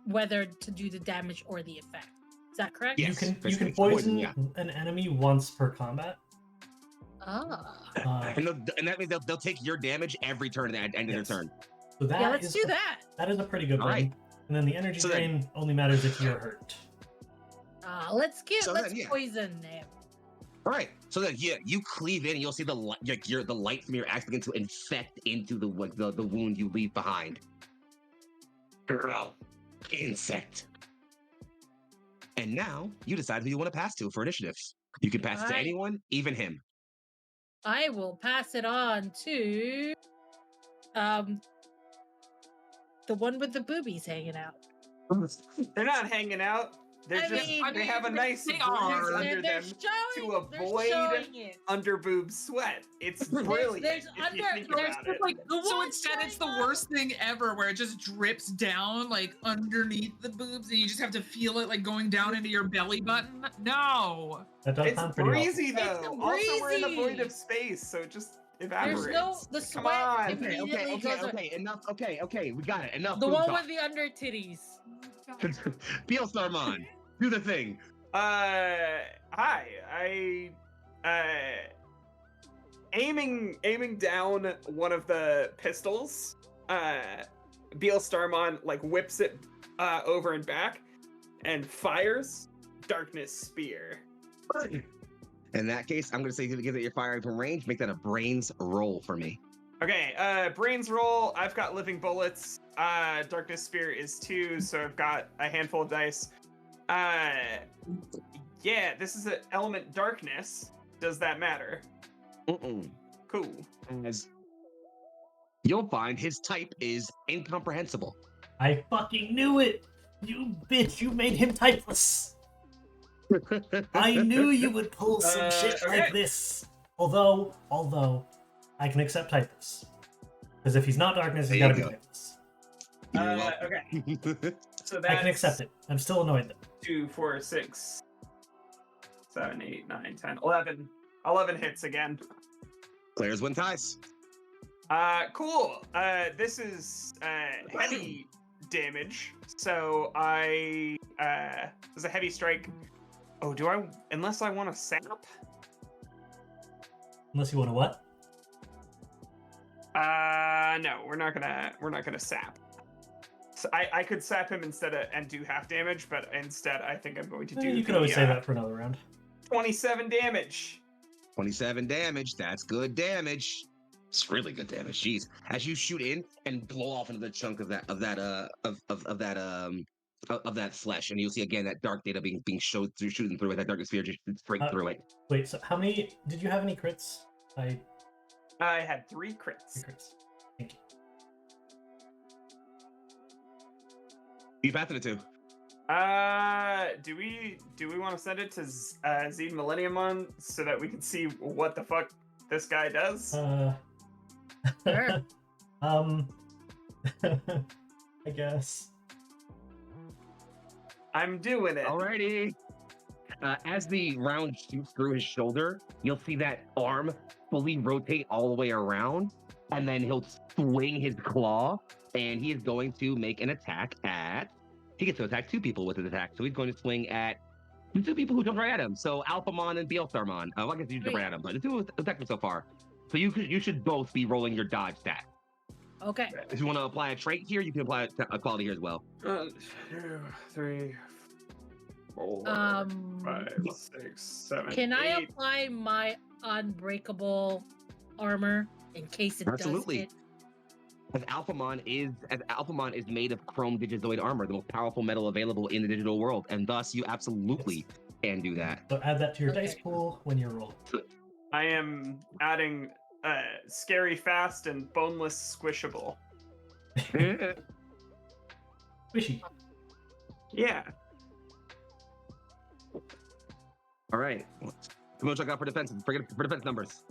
whether to do the damage or the effect. Is that correct? Yes, you can basically, poison yeah. an enemy once per combat. Ah. And that means they'll take your damage every turn at the end of their Yes. turn. So that Yeah, let's is do that. That is a pretty good All one. right. And then the energy So then- drain only matters if you're hurt. Let's So let's then, yeah. poison him. All right. So then, yeah, you cleave in, and you'll see the light from your axe begin to infect into the wound you leave behind. Girl, insect. And now you decide who you want to pass to for initiative. You can pass it to Alright. anyone, even him. I will pass it on to the one with the boobies hanging out. They're not hanging out. They're I just. mean, they have a nice they breeze are. under They're them showing, to they're avoid showing it. underboob sweat. It's brilliant. there's if you under- think there's about it. Like, The so one instead, it's the showing up- worst thing ever, where it just drips down like underneath the boobs, and you just have to feel it like going down into your belly button. No. That does It's sound pretty awful. breezy though. It's Also, we're in a void breezy. of space, so it just There's evaporates. no the Come sweat. on. immediately goes on- Enough. Okay, we got it. Enough. The food one talk. with the under titties. Beal Starmon, do the thing. Hi. I aiming down one of the pistols. Beal Starmon like whips it over and back and fires Darkness Spear. In that case, I'm going to say give it your firing from range. Make that a brains roll for me. Okay, brains roll. I've got living bullets. Darkness Spear is 2, so I've got a handful of dice. Yeah, this is an element darkness. Does that matter? Cool. As you'll find, his type is incomprehensible. I fucking knew it! You bitch, you made him typeless! I knew you would pull some shit okay. like this. Although, I can accept typeless. Because if he's not darkness, he's There gotta you be go. typeless. Okay. So that's I can accept it. I'm still annoyed though. 2, 4, 6, 7, 8, 9, 10, 11. 11 hits again. Players win ties. Cool. This is heavy damage. So I there's a heavy strike. Oh, do I? Unless I want to sap. Unless you want to what? No, we're not gonna sap. So I could sap him instead of and do half damage, but instead I think I'm going to do. You could always say that for another round. 27 damage. 27 damage. That's good damage. It's really good damage. Jeez. As you shoot in and blow off another chunk of that flesh, and you'll see again that dark data being showed through shooting through it. That dark sphere just straight through it. Wait, so how many? Did you have any crits? I had 3 crits. 3 crits. Thank you. You passed it to. Do we want to send it to Zed Millenniumon so that we can see what the fuck this guy does? Sure. I guess. I'm doing it. Alrighty. As the round shoots through his shoulder, you'll see that arm fully rotate all the way around, and then he'll swing his claw, and he is going to make an attack at. He gets to attack 2 people with his attack, so he's going to swing at the 2 people who jumped right at him. So Alphamon and Beelstarmon. Well, I guess you jumped right at him, but the 2 attacked him so far. So you should both be rolling your dodge stat. Okay. If you want to apply a trait here, you can apply a quality here as well. 2, 3, 4, 5, 6, 7. Can I 8. apply my unbreakable armor in case it Absolutely. does hit? As Alphamon is made of chrome digizoid armor, the most powerful metal available in the digital world, and thus you absolutely can do that. So add that to your Okay. dice pool when you're rolling. I am adding scary fast and boneless squishable. Squishy. Yeah. All right. How much I got for defense? For defense numbers.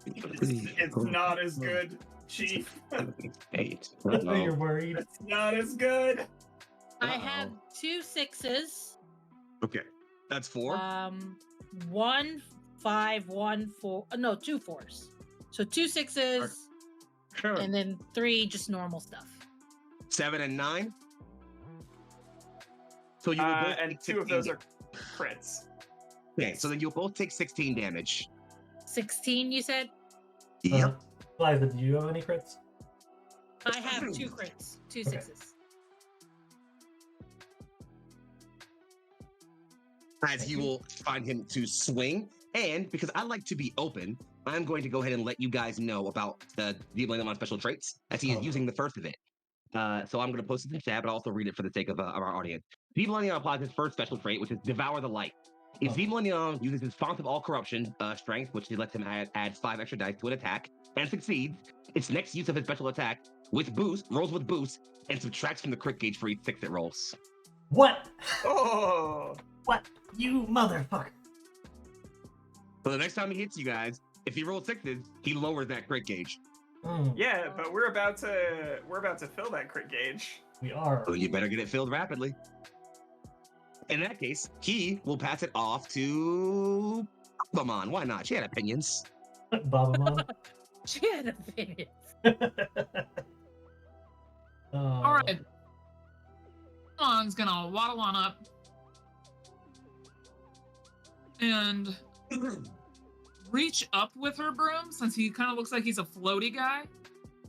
It's not as good, Chief. 8. You're worried. It's not as good. I have 2 6s. Okay. That's 4. 1 5 1 4. No, 2 4s. So 2 6s, and then 3 just normal stuff. 7 and 9. So you will both and take 2 of those are crits. Okay, so then you'll both take 16 damage. 16, you said? Yep. Liza, do you have any crits? I have 2 crits, 2 Okay. 6s. As he will find him to swing. And because I like to be open, I'm going to go ahead and let you guys know about the Digidestined special traits, as he is using the first of it. So I'm going to post it in the chat, but I'll also read it for the sake of our audience. Digidestined applies his first special trait, which is Devour the Light. If Digidestined uses his Font of All Corruption strength, which lets him add 5 extra dice to an attack, and succeeds, its next use of his special attack with boost, rolls with boost, and subtracts from the crit gauge for each 6 it rolls. What? Oh! What? You motherfucker. So the next time he hits you guys, if he rolls 6s, he lowers that crit gauge. Yeah, but we're about to fill that crit gauge. We are. So you better get it filled rapidly. In that case, he will pass it off to Babamon. Why not? She had opinions. Babamon. She had opinions. All right. Babamon's gonna waddle on up and reach up with her broom, since he kind of looks like he's a floaty guy.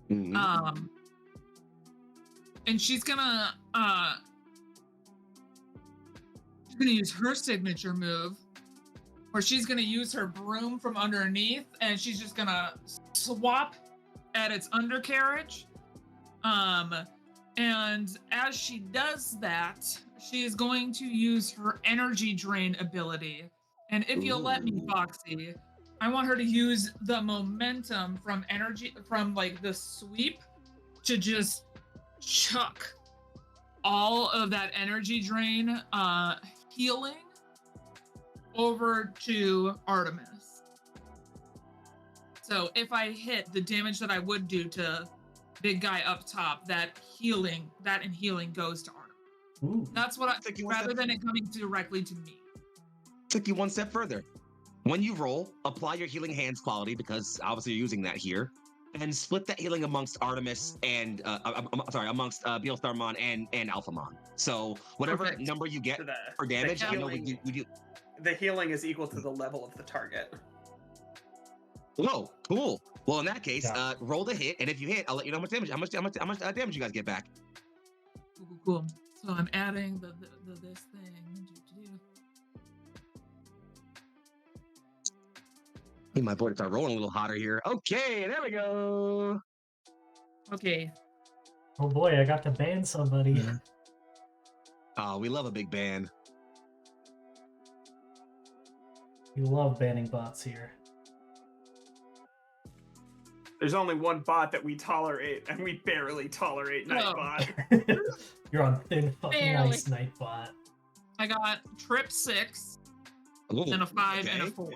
Mm-hmm. And she's gonna use her signature move, where she's gonna use her broom from underneath, and she's just gonna swap at its undercarriage. And as she does that, she is going to use her energy drain ability. And if you'll let me, Foxy, I want her to use the momentum from like the sweep, to just chuck all of that energy drain healing over to Artemis. So if I hit, the damage that I would do to big guy up top, that healing goes to Artemis. Ooh. That's what rather than it coming directly to me. Took you one step further. When you roll, apply your healing hands quality, because obviously you're using that here, and split that healing amongst Artemis and amongst Beelstarmon and Alphamon. So whatever number you get for damage, I know we do. The healing is equal to the level of the target. Whoa, cool. Well, in that case, roll the hit, and if you hit, I'll let you know how much damage you guys get back. Cool. So I'm adding the this thing. Hey, my boy, it's rolling a little hotter here. Okay, there we go. Okay. Oh boy, I got to ban somebody. Oh, we love a big ban. You love banning bots here. There's only one bot that we tolerate, and we barely tolerate Nightbot. You're on thin fucking ice, Nightbot. I got trip 6, and a 5 and a 4.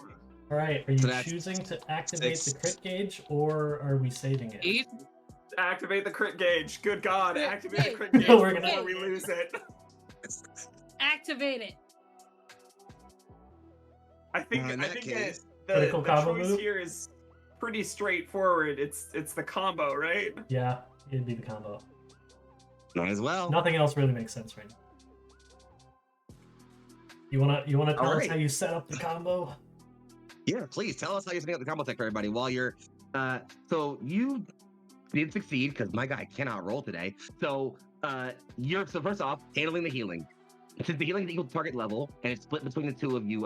All right, are you choosing to activate the crit gauge, or are we saving it? 8. Activate the crit gauge. Good God, activate the crit gauge before we lose it. Activate it. I think the combo choice move here is pretty straightforward. It's the combo, right? Yeah, it'd be the combo. Might as well. Nothing else really makes sense right now. You wanna tell us how you set up the combo? Yeah, please tell us how you're setting up the combo tech for everybody while you're. So you did succeed, because my guy cannot roll today. So so first off, handling the healing. Since the healing is equal to target level, and it's split between the two of you,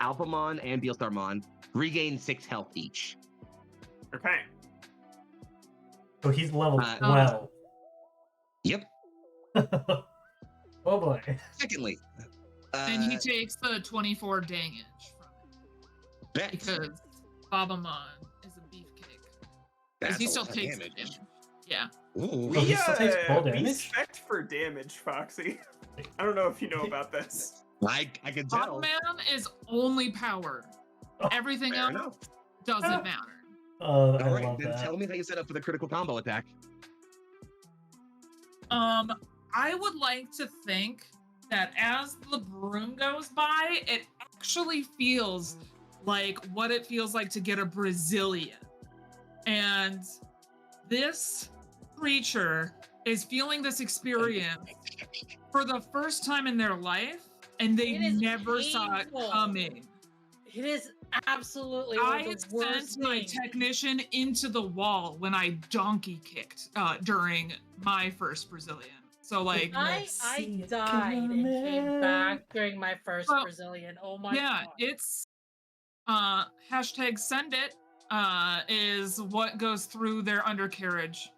Alphamon and Beelstarmon regain 6 health each. Okay. So he's leveled 12. Yep. Oh boy. Secondly, and he takes the 24 damage from it. Bet. Because Babamon is a beefcake. Because he still takes damage. Yeah. Ooh. He still takes full We damage? spect for damage, Foxy. I don't know if you know about this. I can tell. Babamon is only powered. Everything else doesn't matter. All right, then tell me how you set up for the critical combo attack. I would like to think that as the broom goes by, it actually feels like what it feels like to get a Brazilian. And this creature is feeling this experience for the first time in their life, and they never saw it coming. It is absolutely I sent my technician into the wall when I donkey kicked during my first Brazilian. So like I died and came back during my first Brazilian. Oh my god. Yeah, it's hashtag send it is what goes through their undercarriage.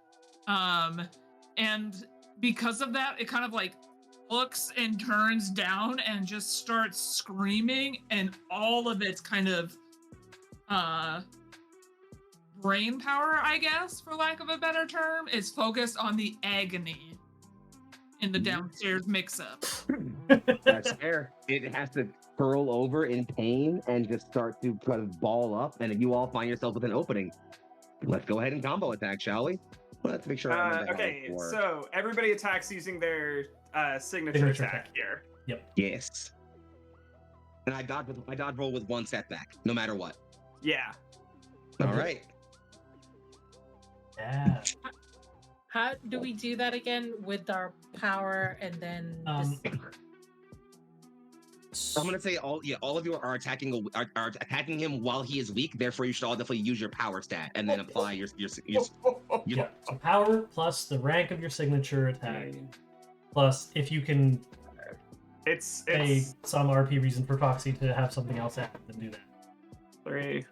And because of that, it kind of like looks and turns down and just starts screaming, and all of its kind of brain power, I guess, for lack of a better term, is focused on the agony in the downstairs mix-up. That's fair. It has to curl over in pain and just start to kind of ball up, and you all find yourself with an opening. Let's go ahead and combo attack, shall we? Let's make sure I remember okay, so everybody attacks using their signature attack here. Yep. Yes. And I dodge roll with 1 setback, no matter what. Yeah. All right. Yeah. How do we do that again with our power and then? I'm gonna say all of you are attacking him while he is weak. Therefore, you should all definitely use your power stat and then apply your yeah. So power plus the rank of your signature attack, plus if you can. It's some RP reason for Proxy to have something else happen than do that. 3.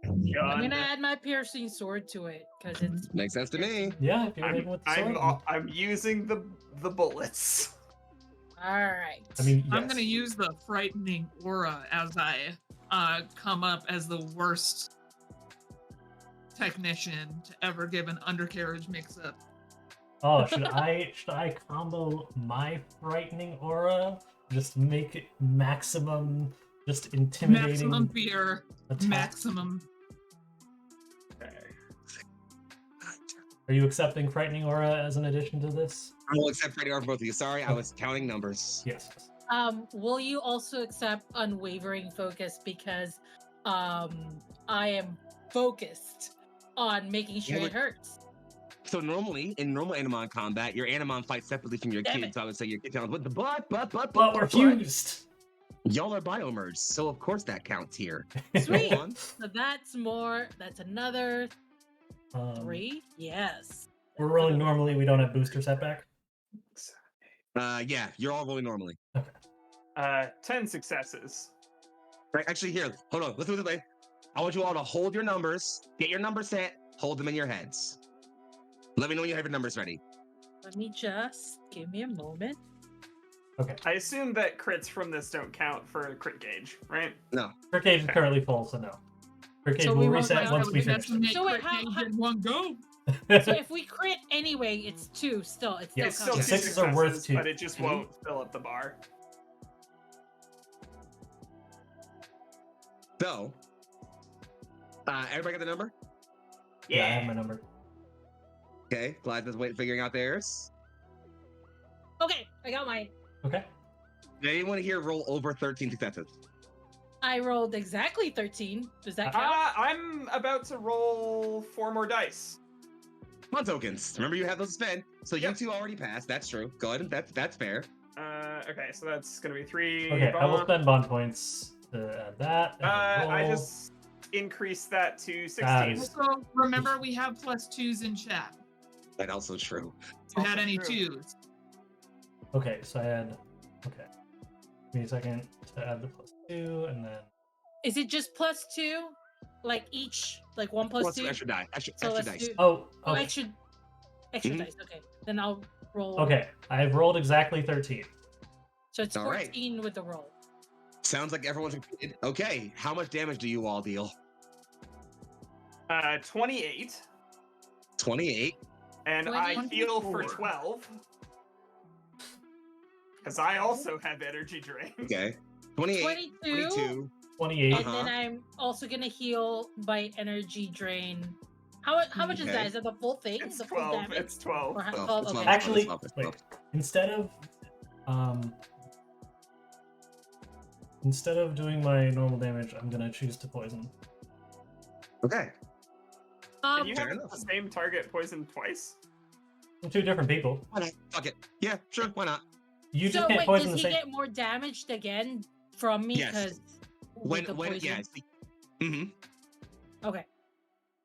I'm gonna add my piercing sword to it because it's makes sense to me. Yeah, if you're hitting with the sword. I'm using the bullets. All right. I mean, yes. I'm gonna use the frightening aura as I come up as the worst technician to ever give an undercarriage mix-up. Oh, should I combo my frightening aura? Just make it maximum, just intimidating. Maximum fear. Attack. Maximum. Okay. Are you accepting frightening aura as an addition to this? I will accept frightening aura for both of you. Sorry, I was counting numbers. Yes. Will you also accept unwavering focus because I am focused on making sure it hurts. So normally, in normal Animon combat, your Animon fights separately from your kid. So I would say your kid counts with the but we're fused. Y'all are biomerged, so of course that counts here. Sweet. So that's another 3. Yes. We're rolling normally. We don't have booster setback. Yeah, you're all rolling normally. Okay. 10 successes. Right, actually, here, hold on. Let's do it this way. I want you all to hold your numbers, get your numbers set, hold them in your heads. Let me know when you have your numbers ready. Let me just give me a moment. Okay. I assume that crits from this don't count for crit gauge, right? No. Crit gauge is currently full, so no. Crit gauge will reset once we finish. So wait, how in one go? So if we crit anyway, it's 2 still. It's It's still 2 sixes successes, are worth 2. but it just won't fill up the bar. So, everybody got the number? Yeah, I have my number. Okay, Clyde's figuring out theirs. Okay, I got mine. Okay. Did anyone here roll over 13 successes? I rolled exactly 13. Does that count? I'm about to roll 4 more dice. Bond tokens. Remember, you have those to spend. So you two already passed. That's true. Go ahead. That's fair. Okay, so that's gonna be 3. Okay, I will spend bond points to add that. I just increased that to 16. Also, remember we have +2s in chat. That's also true. If you had any 2s. Okay, so I had. Okay. Give me a second to add the +2, and then. Is it just +2? Like each, like 1 plus 2? Extra die. Extra dice. Okay. Extra dice. Okay, then I'll roll. Okay, I've rolled exactly 13. So it's 14 with the roll. Sounds like everyone's repeated. Okay, how much damage do you all deal? 28. 28. And I heal for 12. Because I also have energy drain. Okay. 28. 22. 28. And then I'm also gonna heal by energy drain. How much is Okay. that? Is it the full thing? It's the full 12. damage? It's 12. Or how, Oh, 12? it's Okay. 12. Actually, 12, it's wait. 12. Instead of doing my normal damage, I'm gonna choose to poison. Okay. Can you Fair have enough. the same target poisoned twice? Two different people. Why not? Fuck it. Yeah, sure. Why not? You just So can't wait, poison does the he same. get more damaged again from me? Yes. Because When yeah. Mm-hmm. Okay.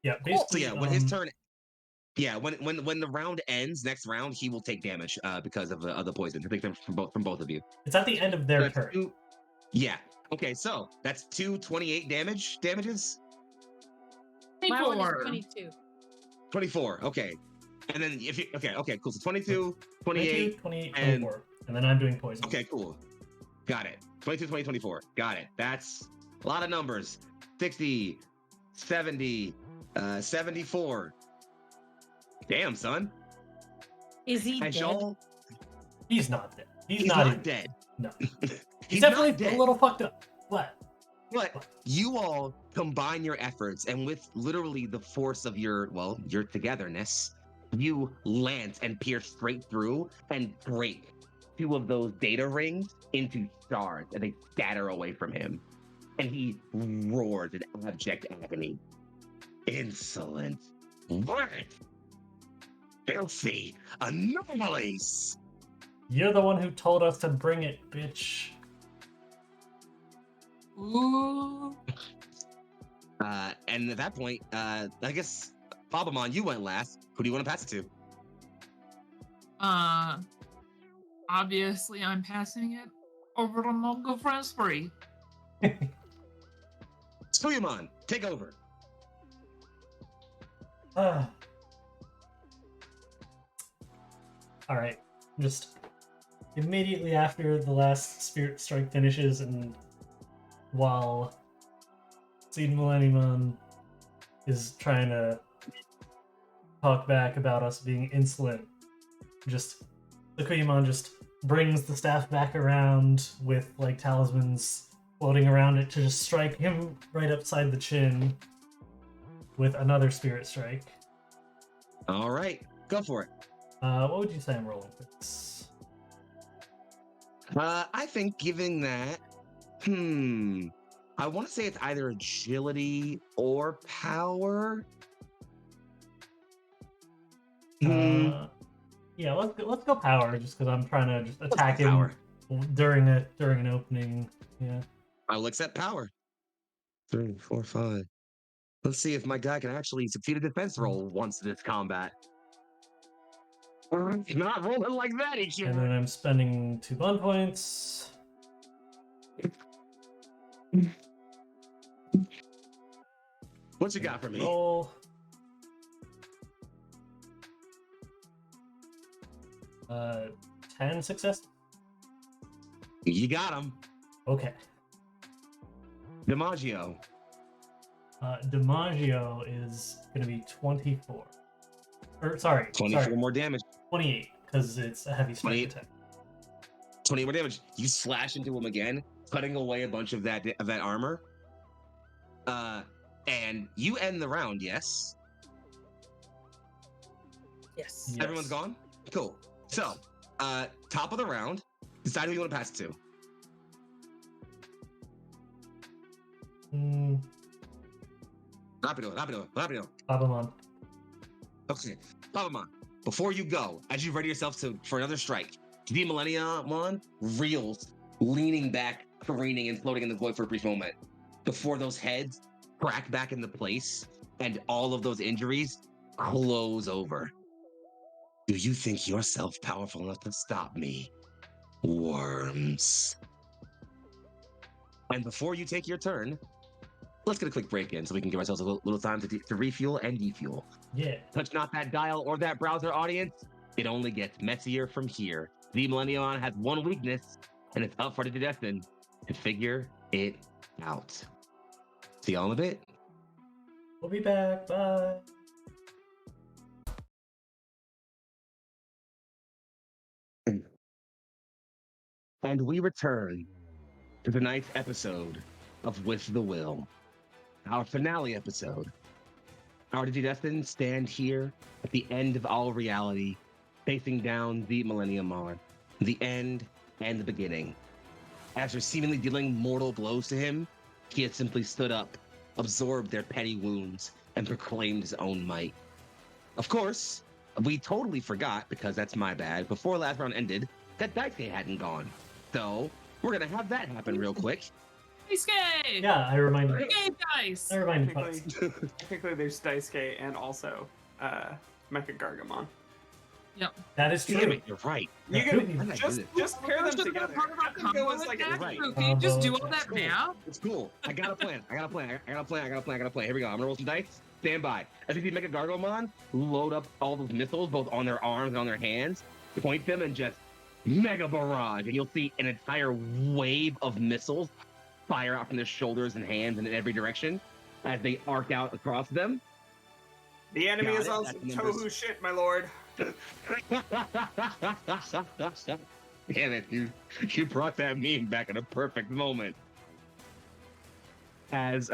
Yeah, Cool. So basically. yeah, when his turn. Yeah, when the round ends, next round he will take damage because of the poison. He'll take them from both of you. It's at the end of their That's turn. Yeah. Okay, so that's 28 damages. My one is 24. 22. 24. Okay. And then if you okay, cool. So 22, 28, 28, and 24. And then I'm doing poison. okay, cool. Got it. 22, 20, 24. Got it. That's a lot of numbers. 60, 70, 74. Damn, son. Is he As dead? y'all, He's not dead. He's not even dead. No. He's definitely not dead. a little fucked up. But But you all combine your efforts, and with literally the force of your togetherness, you lance and pierce straight through and break two of those data rings into shards, and they scatter away from him. And he roars in abject agony. Insolent. What? Filthy anomalies! you're the one who told us to bring it, bitch. Ooh. And at that point, I guess, Babamon, you went last. Who do you want to pass it to? Obviously, I'm passing it over to Mongo Frensbury. Suyamon, take over. All right. Just immediately after the last Spirit Strike finishes, and while Seed Millennium is trying to talk back about us being insolent, the Kuyamon just brings the staff back around with like talismans floating around it to just strike him right upside the chin with another Spirit Strike. All right, go for it. What would you say I'm rolling for this? I think giving that, I want to say it's either agility or power. Yeah, let's go power, just because I'm trying to just attack him Power. during an opening. Yeah. I'll accept power. 3, 4, 5. Let's see if my guy can actually succeed a defense roll once in this combat. He's not rolling like that, he And then I'm spending 2 bond points. What you got for me? Roll. 10 success. You got him. Okay. DiMaggio. DiMaggio is going to be 24. Or, sorry. 24 more damage. 28, because it's a heavy strike 28. attack. 20 more damage. You slash into him again, cutting away a bunch of that armor. And you end the round, yes? Yes. Everyone's gone? Cool. So, top of the round, decide who you want to pass it to. Rapido. Babamon. Okay, Babamon, before you go, as you ready yourself for another strike, the Millennium reels, leaning back, careening and floating in the void for a brief moment, before those heads crack back into place and all of those injuries close over. Do you think yourself powerful enough to stop me, worms? And before you take your turn, let's get a quick break in so we can give ourselves a little time to refuel and defuel. Yeah. Touch not that dial or that browser, audience. It only gets messier from here. The Millennium has one weakness, and it's up for Digidestined to figure it out. See y'all in a bit. We'll be back. Bye. And we return to tonight's episode of With the Will, our finale episode. Our Digidestined stand here at the end of all reality, facing down the Millennium Mon, the end and the beginning. After seemingly dealing mortal blows to him, he had simply stood up, absorbed their petty wounds, and proclaimed his own might. Of course, we totally forgot, because that's my bad, before last round ended, that Daisuke hadn't gone. So, we're gonna have that happen real quick. Daisuke! Yeah, I reminded. Game dice! I reminded Technically, folks. technically there's Daisuke and also Mecha Gargamon. Yep. That is Damn true. it, you're right. You Could can be. just pair them Should've been together. part of our Have them go combo as like attack, Right. so can you just do all Combo that attack. math? It's cool. I got a plan. I got a plan. Here we go. I'm gonna roll some dice. Stand by. As you see Mecha Gargomon load up all those missiles, both on their arms and on their hands, point them and just mega barrage. And you'll see an entire wave of missiles fire out from their shoulders and hands and in every direction as they arc out across them. The enemy Got is it. on That's some the numbers. tohu shit, my lord. Damn it, you brought that meme back at a perfect moment. As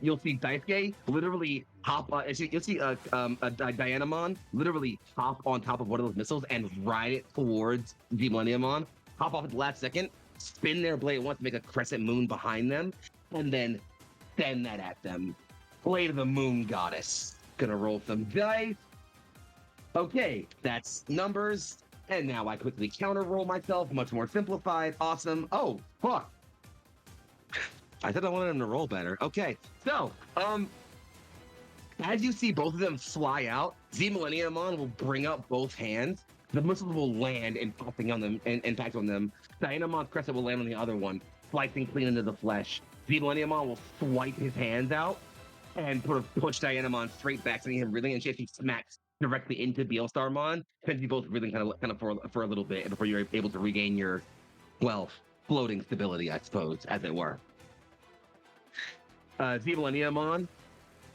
you'll see Daisuke literally hop on, you'll see Dianamon literally hop on top of one of those missiles and ride it towards the Millenniumon, hop off at the last second, spin their blade once to make a crescent moon behind them, and then send that at them. Blade of the Moon Goddess. Gonna roll some dice. Okay, that's numbers. And now I quickly counter roll myself, much more simplified. Awesome. Oh, fuck. I thought I wanted him to roll better. Okay, so, as you see both of them fly out, Z Millenniumon will bring up both hands. The missiles will land and popping on them and impact on them. Dianamon's crescent will land on the other one, slicing clean into the flesh. Z Millenniumon will swipe his hands out and sort of push Dianamon straight back, sending him reeling, and she actually smacks directly into Beelstarmon, sends you both reeling kind of for a little bit before you're able to regain your, well, floating stability, I suppose, as it were. Z Millenniumon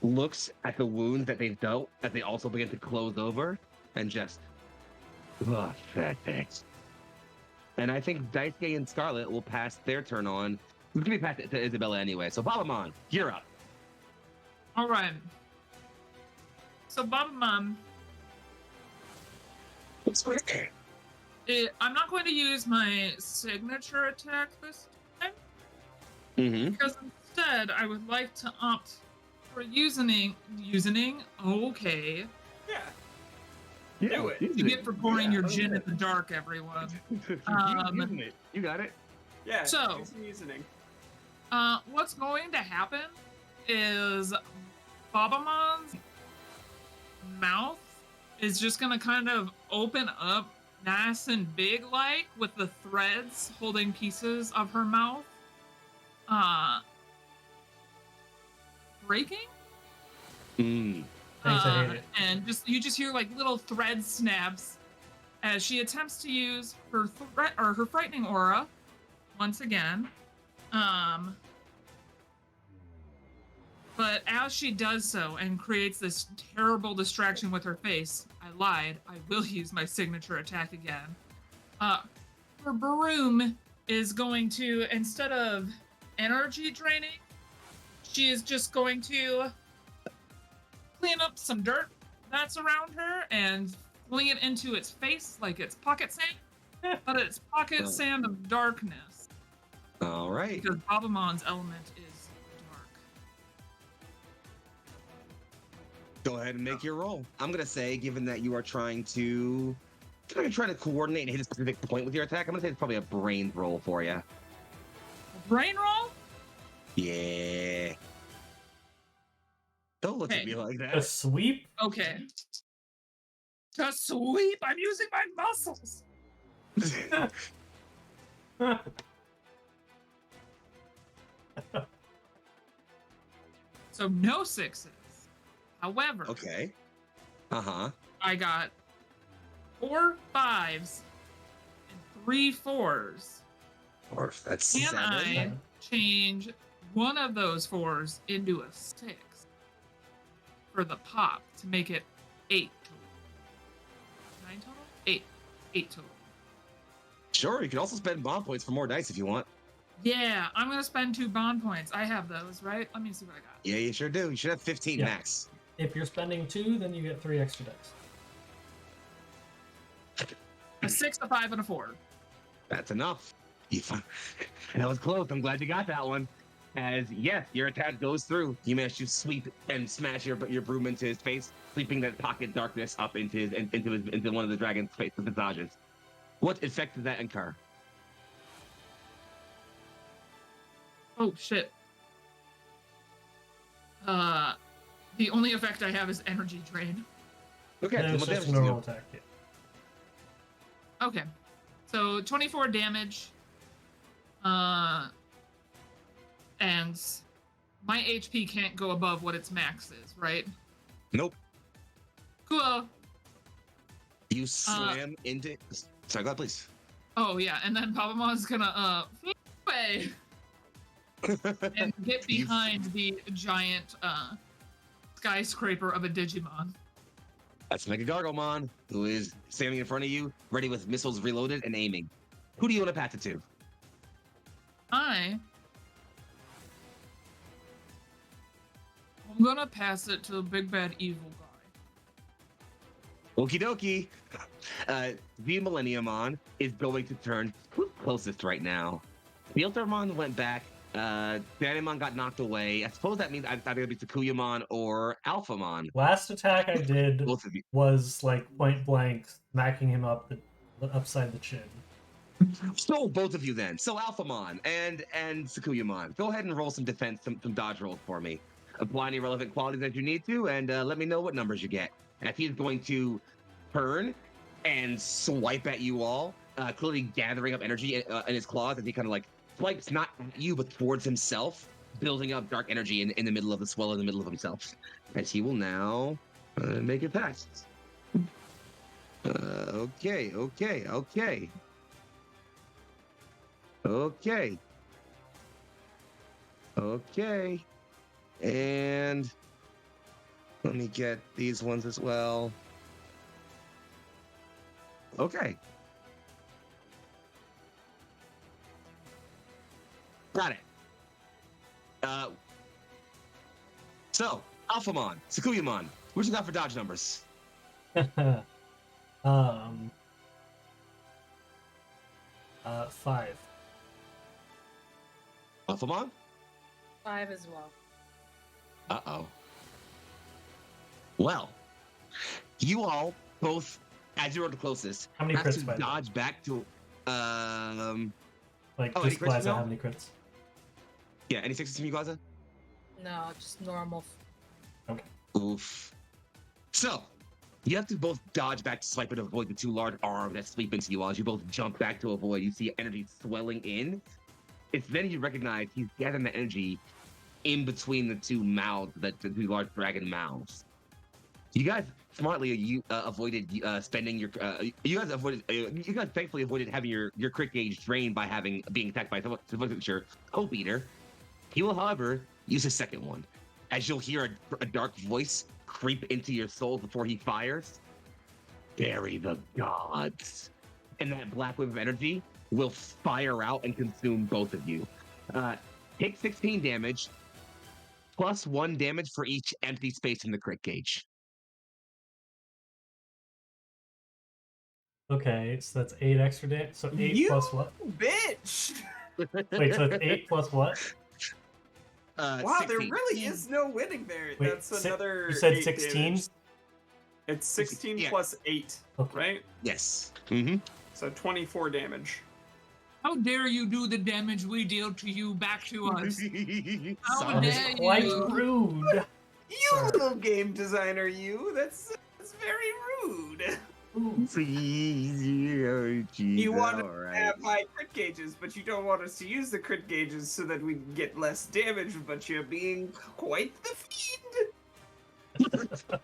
looks at the wounds that they've dealt as they also begin to close over and just, pathetic. And I think Daisuke and Scarlet will pass their turn on. It's gonna be passed to Isabella anyway. So Babamon, you're up. All right. So Babamon, I'm not going to use my signature attack this time, because instead I would like to opt for using. Okay. Yeah. Do it. You get for pouring your gin in the dark, everyone. You got it. Yeah. So- use reasoning. What's going to happen is Babamon's mouth is just gonna kind of open up nice and big, like with the threads holding pieces of her mouth breaking. Thanks, I hate it. And you just hear like little thread snaps as she attempts to use her her frightening aura once again. But as she does so and creates this terrible distraction with her face, I lied. I will use my signature attack again. Her broom is going to, instead of energy draining, she is just going to clean up some dirt that's around her and fling it into its face like it's pocket sand, but it's pocket sand of darkness. All right. Because Babamon's element is dark. Go ahead and make your roll. I'm gonna say, given that you are trying to coordinate and hit a specific point with your attack, I'm gonna say it's probably a brain roll for you. Brain roll? Yeah. Don't look at me like A that. sweep? Okay. To sweep, I'm using my muscles. So no sixes. However, Okay. Uh-huh. I got 4 5s and 3 4s. Or that's Can 7. I change one of those 4s into a 6 for the pop to make it 8 total? 9 total? 8. 8 total. Sure, you can also spend bomb points for more dice if you want. Yeah, I'm gonna spend 2 bond points. I have those, right? Let me see what I got. Yeah, you sure do. You should have 15 Yeah. max. If you're spending 2, then you get 3 extra dice. A 6, a 5, and a 4. That's enough. That was close. I'm glad you got that one. As yes, your attack goes through. You manage to sweep and smash your broom into his face, sweeping that pocket darkness up into one of the dragon's face visages. What effect did that incur? Oh shit. The only effect I have is energy drain. Okay, And so it's what just damage a do you normal do? attack. Yeah. Okay. So 24 damage. And my HP can't go above what its max is, right? Nope. Cool. You slam into. Sorry, go ahead, please. Oh yeah, and then Papamon's gonna flip away and get behind the giant skyscraper of a Digimon. That's Mega Garglemon, who is standing in front of you, ready with missiles reloaded and aiming. Who do you want to pass it to? I'm gonna pass it to the big bad evil guy. Okie dokie. The Millenniumon is going to turn. Who's closest right now? Fieldermon went back. Danimon got knocked away. I suppose that means either going to be Sakuyamon or Alphamon. Last attack I did Both of you. was like point blank, smacking him upside the chin. So both of you then. So Alphamon and Sakuyamon, go ahead and roll some defense, some dodge rolls for me. Apply any relevant qualities that you need to, and let me know what numbers you get. And if he's going to turn and swipe at you all, clearly gathering up energy in his claws as he kind of like swipes not at you but towards himself, building up dark energy in the middle of the swell, in the middle of himself. As he will now make it past. Okay. And let me get these ones as well. Okay. Got it. So, Alphamon, Sakuyamon, what you got for dodge numbers? 5. Alphamon? 5 as well. Uh-oh. Well, you all both, as you are the closest, How many have crits to by the way? dodge back to Like, Oh, any just crits, Plaza, no? how many crits? yeah, any sixes from you, Gaza? No, just normal. Okay. Oof. So, you have to both dodge back to swipe and avoid the two large arms that sweep into you. As you both jump back to avoid, you see energy swelling in. It's then you recognize he's gathering the energy in between the two mouths, the two large dragon mouths. You guys smartly avoided spending your. You guys thankfully avoided having your crit gauge drained by being attacked by your Hope Eater. He will, however, use a second one, as you'll hear a dark voice creep into your soul before he fires. Bury the gods, and that black wave of energy will fire out and consume both of you. Take 16 damage, plus 1 damage for each empty space in the crit gauge. Okay, so that's 8 extra damage. So 8 You plus what? bitch! Wait, so it's 8 plus what? Wow, 16. there really is no winning there. Wait, That's another. you said 8 16? damage. It's 16 Yeah. plus 8, Okay. right? Yes. Mm-hmm. So 24 damage. How dare you do the damage we deal to you back to us? How Sorry. That is dare quite you? rude. You Sir. little game designer, you. That's very rude. You want to have high crit gauges, but you don't want us to use the crit gauges so that we can get less damage, but you're being quite the fiend.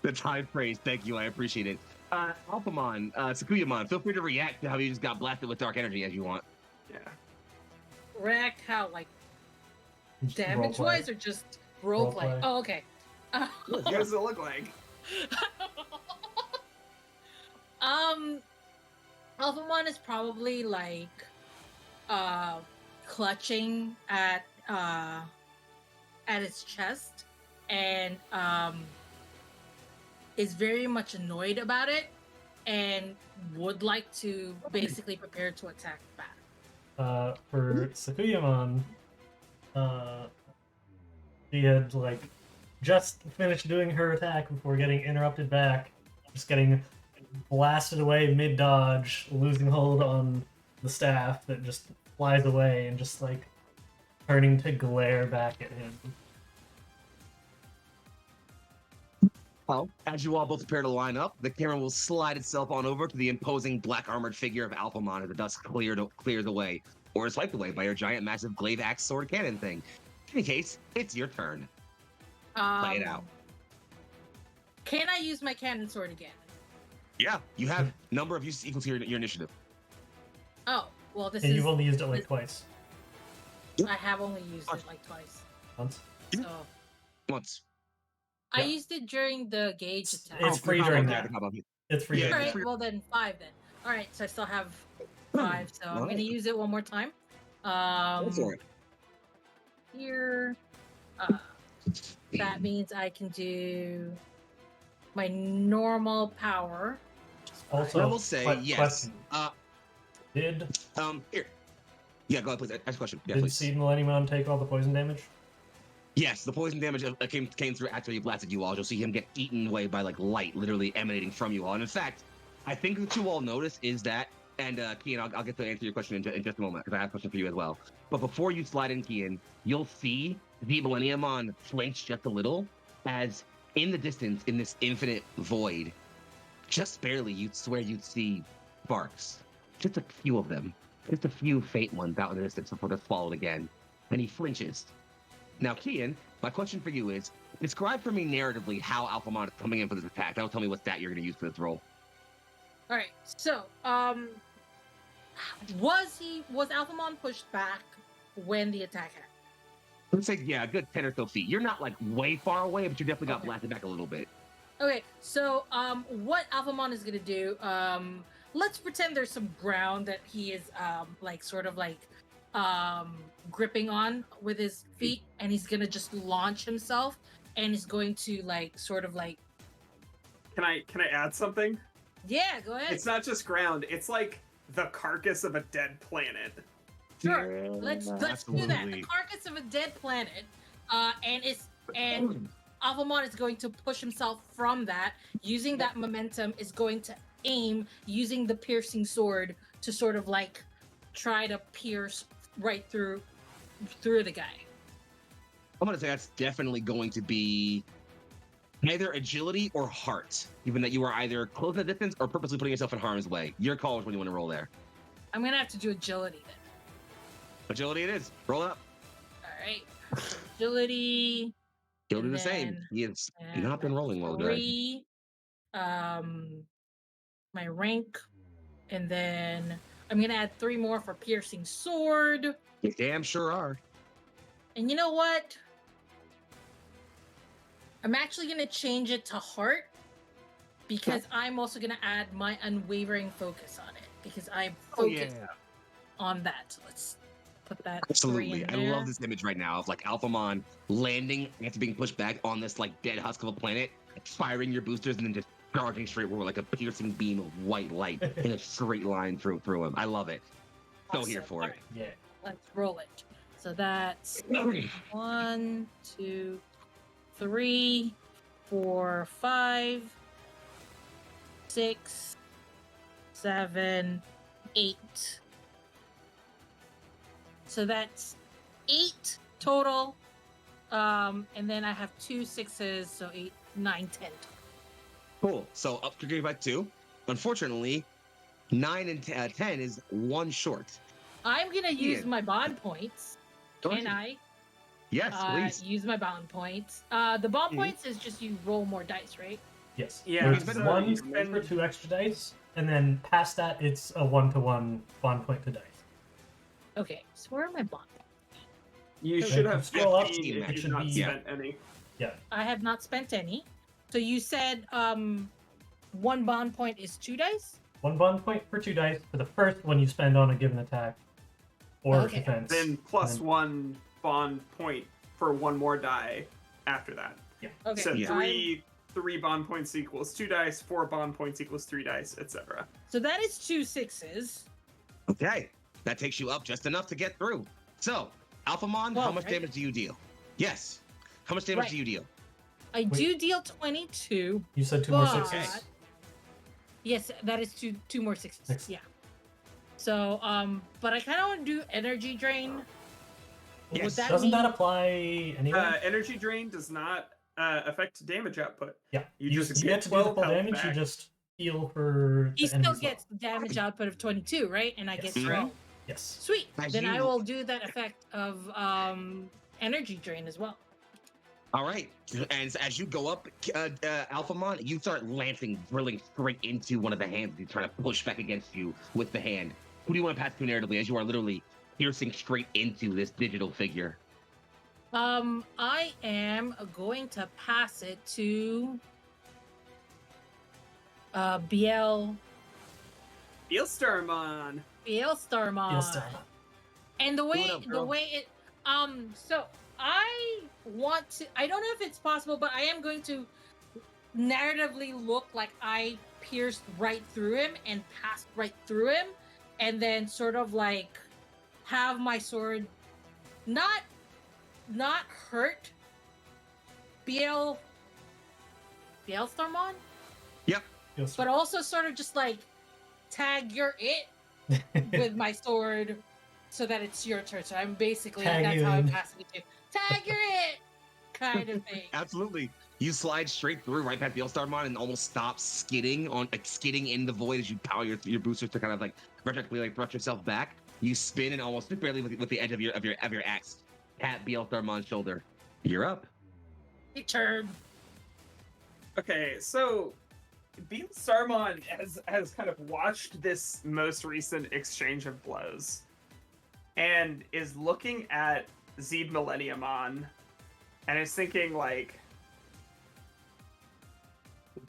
That's high praise. Thank you. I appreciate it. Alphamon, Sakuyamon, feel free to react to how you just got blasted with dark energy as you want. Yeah. React how, like Just damage roleplay. wise, or just roleplay? Roleplay. Oh, okay. What does it look like? Alphamon is probably like clutching at its chest and is very much annoyed about it and would like to basically prepare to attack back. For Sakuyamon, she had just finished doing her attack before getting interrupted back, just getting blasted away mid-dodge, losing hold on the staff that just flies away and just turning to glare back at him. Well, as you all both prepare to line up, the camera will slide itself on over to the imposing black armored figure of Alphamon as the dust clears away, or is wiped away by your giant, massive glaive axe sword cannon thing. In any case, it's your turn. Play it out. Can I use my cannon sword again? Yeah, you have number of uses equal to your initiative. Oh, well, And you've only used it twice. I have only used it twice. Once. So Once. I used it during the gauge attack. It's free during that. It's free. Yeah, All during right, well then 5 then. All right, so I still have 5, so I'm gonna use it one more time. Go for it. Here, that means I can do my normal power. Also, I will say yes. Question. Did Here. Yeah, go ahead, please. Ask a question. Yeah, did please. Seed Millenniumon take all the poison damage? Yes, the poison damage came through after he blasted you all. You'll see him get eaten away by light, literally emanating from you all. And in fact, I think what you all notice is that, and Kian, I'll get to answer your question in just a moment because I have a question for you as well. But before you slide in, Kian, you'll see the Millenniumon flinch just a little as in the distance, in this infinite void, just barely, you'd swear you'd see sparks. Just a few of them. Just a few faint ones out in the distance before they're swallowed again. And he flinches. Now, Kian, my question for you is, describe for me narratively how Alphamon is coming in for this attack. That'll tell me what stat you're going to use for this roll. All right, so was Alphamon pushed back when the attack happened? Let's say, yeah, a good 10 or so feet. You're not way far away, but you definitely got blasted back a little bit. Okay, so what Alphamon is gonna do? Let's pretend there's some ground that he is gripping on with his feet, and he's gonna just launch himself, and he's going to Can I add something? Yeah, go ahead. It's not just ground. It's like the carcass of a dead planet. Sure. Yeah, Let's do that. absolutely. The carcass of a dead planet, and Alphamon is going to push himself from that. Using that momentum, is going to aim using the piercing sword to try to pierce right through the guy. I'm going to say that's definitely going to be either agility or heart, given that you are either closing the distance or purposely putting yourself in harm's way. Your call is when you want to roll there. I'm gonna have to do agility then. Agility it is. Roll it up. All right, agility. He'll do And the same. then, He has not been rolling well today. 3, my rank, and then I'm gonna add 3 more for piercing sword. You damn sure are. And you know what? I'm actually gonna change it to heart because I'm also gonna add my unwavering focus on it because I'm focused on that. So let's put that. Absolutely. 3 in I there. love this image right now of Alphamon landing after being pushed back on this dead husk of a planet, firing your boosters and then just charging straight forward like a piercing beam of white light in a straight line through him. I love it. So Awesome. here for it. Yeah. Let's roll it. So that's 1, 2, 3, 4, 5, 6, 7, 8. So that's 8 total. And then I have 2 6s, so 8, 9, 10. Cool. So up to grade by 2. Unfortunately, 9 and 10 is 1 short. I'm gonna use my bond points. Can I? Yes, please. Use my bond points. The bond points is just you roll more dice, right? Yes. Yeah, There's so one you for 2 extra dice, and then past that, it's a 1-to-1 bond point to dice. Okay, so where are my bond points? You Okay, should have scroll up, 15 if it you've should not be- spent any. Yeah. I have not spent any. So you said 1 bond point is 2 dice? 1 bond point for 2 dice for the first one you spend on a given attack, or Okay. defense. Then plus 1 bond point for 1 more die after that. Okay. So Yeah. three bond points equals 2 dice, 4 bond points equals 3 dice, etc. So that is 2 6s. Okay, that takes you up just enough to get through. So, Alphamon, how Well, much right. damage do you deal? Yes. How much damage Right. do you deal? I Wait. do deal 22. You said 2 more but- 6s? Yes, that is two more 6s. Excellent. Yeah. So, but I kind of want to do energy drain. Yes. Would that Doesn't mean... that apply anyway? Energy drain does not affect damage output. Yeah. You You just get to do the 12 full health damage, back. you just heal for He the still enemy's gets level. the damage output of 22, right? And I Yes. get Mhm. 12. Yes. Sweet. As Then I you- will do that effect of energy drain as well. All right. And as you go up, Alphamon, you start drilling straight into one of the hands. He's trying to push back against you with the hand. Who do you want to pass to narratively as you are literally piercing straight into this digital figure? I am going to pass it to BL Beelstarmon. Starmon. Heal star. And the way What up, the girl? way it so I want to, I don't know if it's possible, but I am going to narratively look like I pierced right through him and passed right through him, and then sort of like have my sword not hurt BL Starmon, Yep. Heal star. but also sort of just like tag you're it with my sword so that it's your turn. So I'm basically Tag that's you how I'm in. passing it to. Tag you're it kind of thing. Absolutely. You slide straight through right past the All-Starmon and almost stop skidding in the void as you power your boosters to kind of like vertically like thrust yourself back. You spin and almost just barely with the edge of your axe at Beelstarmon's shoulder. You're up. Your turn. Okay, so Beelstarmon has kind of watched this most recent exchange of blows and is looking at Zed Millenniumon and is thinking like,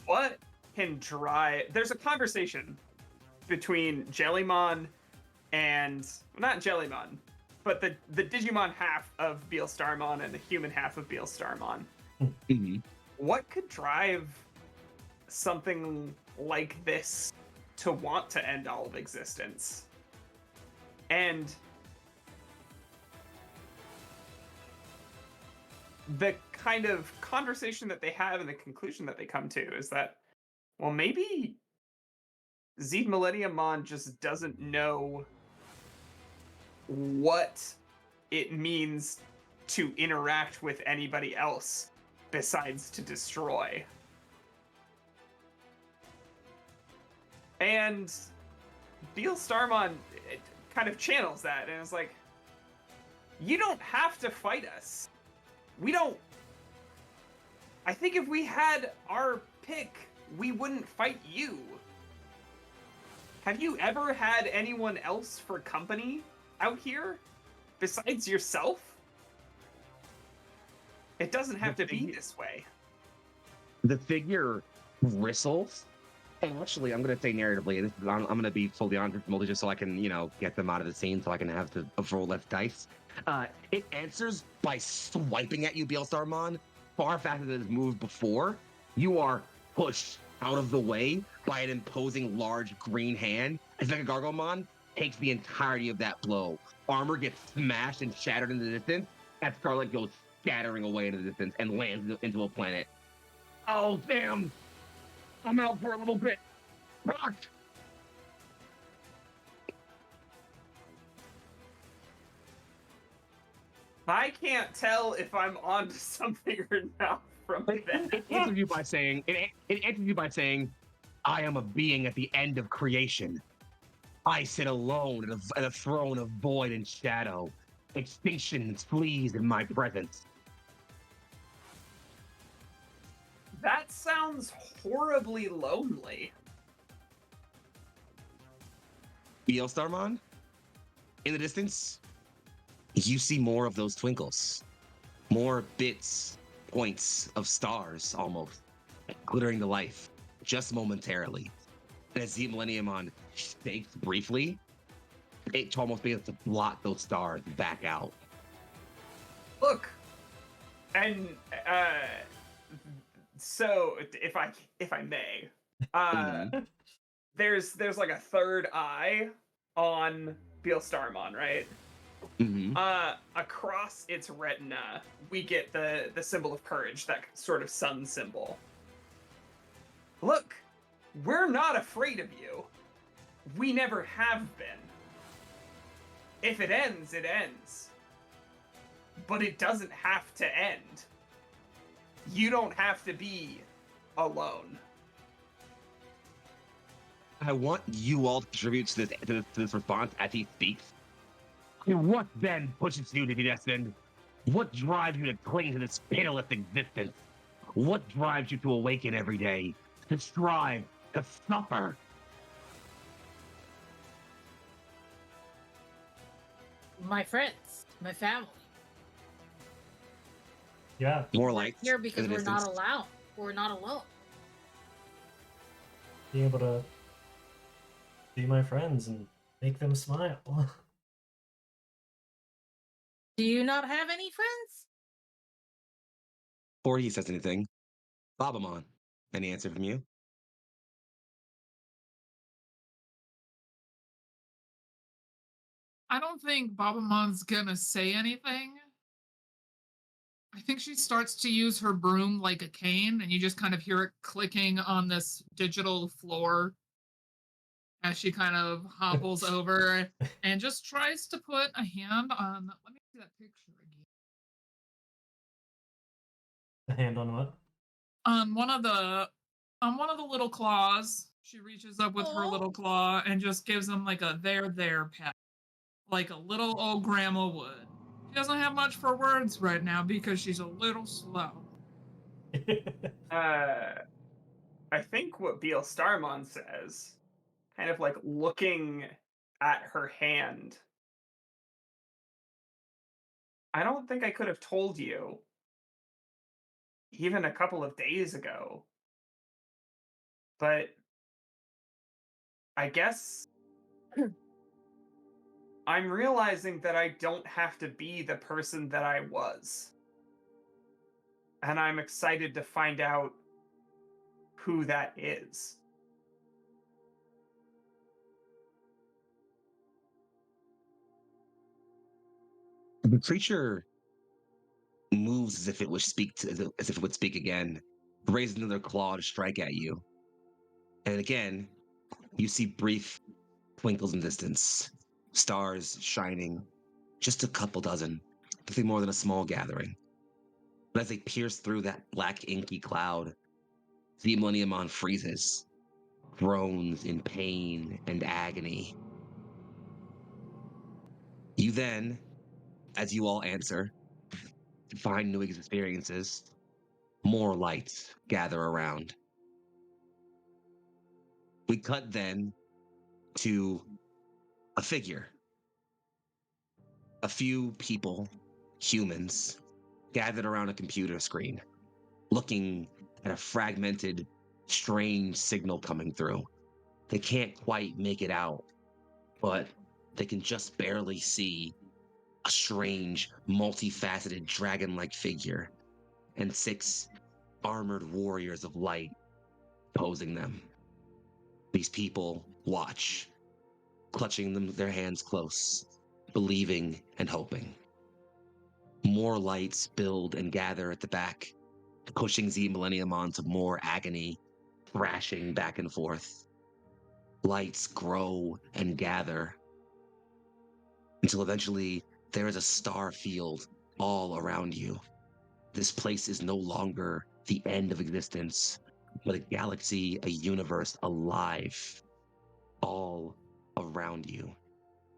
what can drive... There's a conversation between Jellymon and... Not Jellymon, but the Digimon half of Beelstarmon and the human half of Beelstarmon. Mm-hmm. What could drive something like this to want to end all of existence? And the kind of conversation that they have and the conclusion that they come to is that, well, maybe Zed Millenniumon just doesn't know what it means to interact with anybody else besides to destroy. And Beelstarmon kind of channels that and is like, you don't have to fight us. We don't... I think if we had our pick, we wouldn't fight you. Have you ever had anyone else for company out here besides yourself? It doesn't have to be this way. The figure bristles. And actually, I'm going to say narratively, I'm going to be fully honest with Moldy just so I can, get them out of the scene so I can have to roll less dice. It answers by swiping at you, Beelstarmon, far faster than it's moved before. You are pushed out of the way by an imposing large green hand. As like a Gargomon takes the entirety of that blow. Armor gets smashed and shattered in the distance as Scarlet goes scattering away into the distance and lands into a planet. Oh, damn! I'm out for a little bit. Rock! I can't tell if I'm onto something or not from that. It answers you by saying, I am a being at the end of creation. I sit alone at a throne of void and shadow. Extinction flees in my presence. That sounds horribly lonely. Beelstarmon, in the distance, you see more of those twinkles. More bits, points of stars, almost, glittering to life, just momentarily. And as Zed Millenniumon shakes briefly, it almost begins to blot those stars back out. Look, and so if I may, there's like a third eye on Beal Starmon, right? Mm-hmm. Across its retina, we get the symbol of courage, that sort of sun symbol. Look, we're not afraid of you. We never have been. If it ends, it ends. But it doesn't have to end. You don't have to be alone. I want you all to contribute to this response as he speaks. And what then pushes you to be destined? What drives you to cling to this pitiless existence? What drives you to awaken every day, to strive, to suffer? My friends, my family. Yeah. More lights. Here because we're not allowed. We're not alone. Being able to see my friends and make them smile. Do you not have any friends? Before he says anything, Babamon, any answer from you? I don't think Babamon's gonna say anything. I think she starts to use her broom like a cane, and you just kind of hear it clicking on this digital floor as she kind of hobbles over and just tries to put a hand on. Let me see that picture again. A hand on what? On one of the little claws. She reaches up with her little claw and just gives him like a there pat, like a little old grandma would. She doesn't have much for words right now because she's a little slow. I think what Beal Starmon says, kind of like looking at her hand. I don't think I could have told you even a couple of days ago. But I guess I'm realizing that I don't have to be the person that I was. And I'm excited to find out who that is. The creature moves as if it would speak again, raises another claw to strike at you. And again, you see brief twinkles in distance, stars shining, just a couple dozen, nothing more than a small gathering. But as they pierce through that black inky cloud, the Millenniumon freezes, groans in pain and agony. You then, as you all answer, find new experiences, more lights gather around. We cut then to a figure. A few people, humans, gathered around a computer screen, looking at a fragmented, strange signal coming through. They can't quite make it out, but they can just barely see a strange, multifaceted dragon-like figure and 6 armored warriors of light posing them. These people watch, clutching their hands close, believing and hoping. More lights build and gather at the back, pushing Z Millennium on to more agony, thrashing back and forth. Lights grow and gather until eventually there is a star field all around you. This place is no longer the end of existence, but a galaxy, a universe alive, all around you.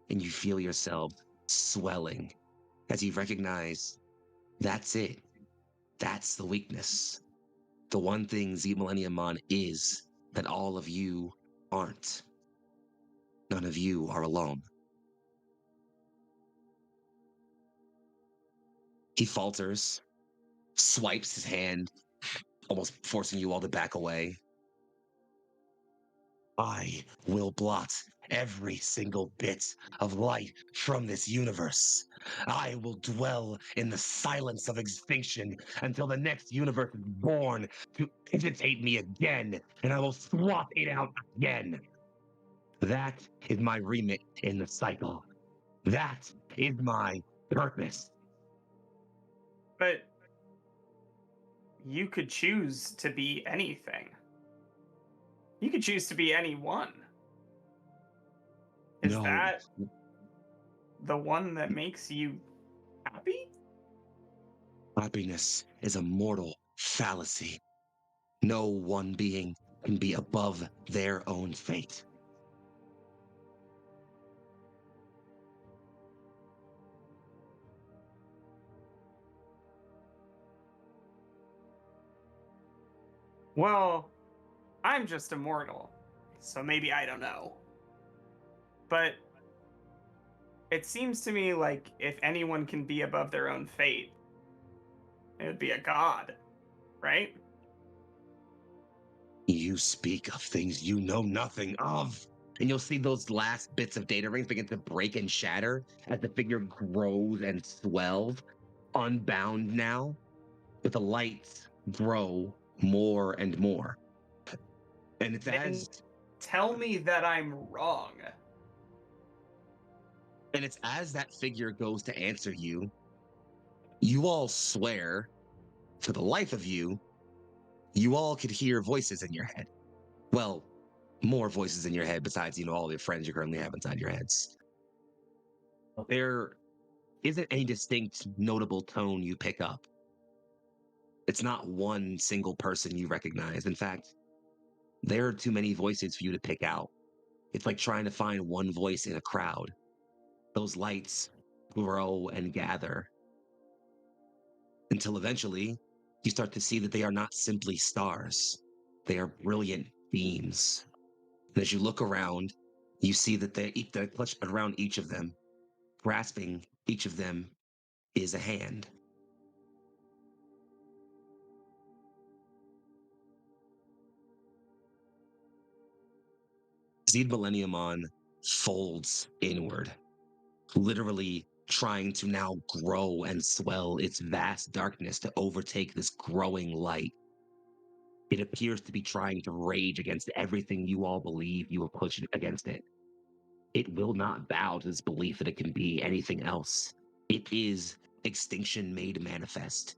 And you feel yourself swelling as you recognize that's it. That's the weakness. The one thing Z Millenniumon is that all of you aren't. None of you are alone. He falters, swipes his hand, almost forcing you all to back away. I will blot every single bit of light from this universe. I will dwell in the silence of extinction until the next universe is born to agitate me again, and I will swap it out again. That is my remit in the cycle. That is my purpose. But you could choose to be anything. You could choose to be anyone. Is No, that the one that makes you happy? happiness is a mortal fallacy. No one being can be above their own fate. Well, I'm just immortal, so maybe I don't know. But it seems to me like if anyone can be above their own fate, it would be a god, right? You speak of things you know nothing of. And you'll see those last bits of data rings begin to break and shatter as the figure grows and swells, unbound now, but the lights grow more and more. And it's Then as tell me that I'm wrong. that figure goes to answer you, you all swear, for the life of you, you all could hear voices in your head. Well, more voices in your head besides, all the friends you currently have inside your heads. There isn't any distinct, notable tone you pick up. It's not one single person you recognize. In fact, there are too many voices for you to pick out. It's like trying to find one voice in a crowd. Those lights grow and gather until eventually you start to see that they are not simply stars. They are brilliant beams. And as you look around, you see that they're clutched around each of them, grasping each of them is a hand. Seed Millenniumon folds inward, literally trying to now grow and swell its vast darkness to overtake this growing light. It appears to be trying to rage against everything you all believe you have pushed against it. It will not bow to this belief that it can be anything else. It is extinction made manifest.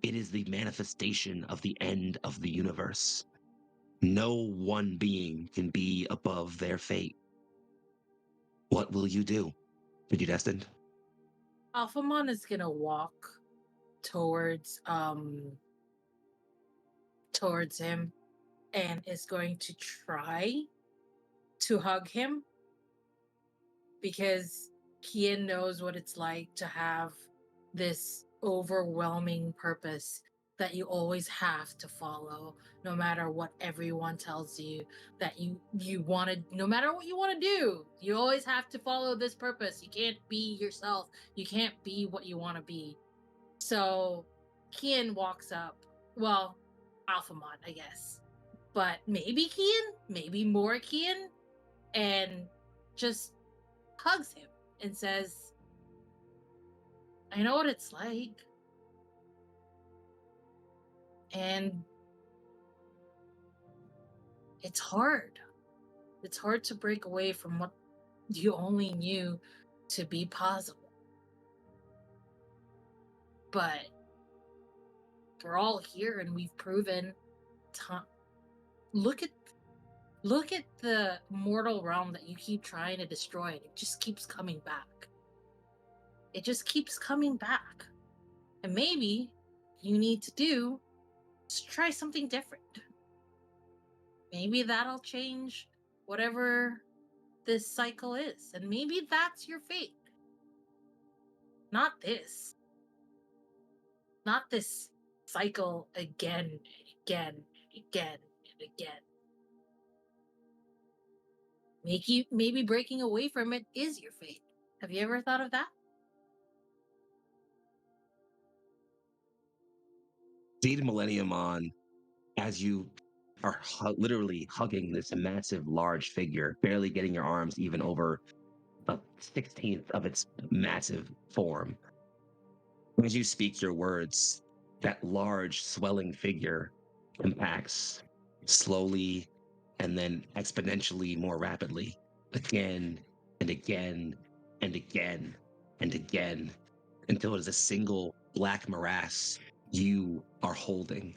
It is the manifestation of the end of the universe. No one being can be above their fate. What will you do? Digidestined? Alphamon is gonna walk towards towards him and is going to try to hug him because Kian knows what it's like to have this overwhelming purpose that you always have to follow no matter what everyone tells you that you want to, no matter what you want to do, you always have to follow this purpose. You can't be yourself, you can't be what you want to be. So Kian walks up, well, Alphamon, I guess, but maybe Kian, maybe more Kian, and just hugs him and says, I know what it's like. And it's hard. It's hard to break away from what you only knew to be possible. But we're all here and we've proven time. Look at the mortal realm that you keep trying to destroy, and it just keeps coming back. It just keeps coming back. And maybe you need to do is try something different. Maybe that'll change whatever this cycle is. And maybe that's your fate. Not this. Not this cycle again and again and again and again. Maybe breaking away from it is your fate. Have you ever thought of that? Seed Millenniumon, as you are literally hugging this massive, large figure, barely getting your arms even over a 16th of its massive form. As you speak your words, that large, swelling figure compacts slowly and then exponentially more rapidly, again and again and again and again, until it is a single black morass you are holding.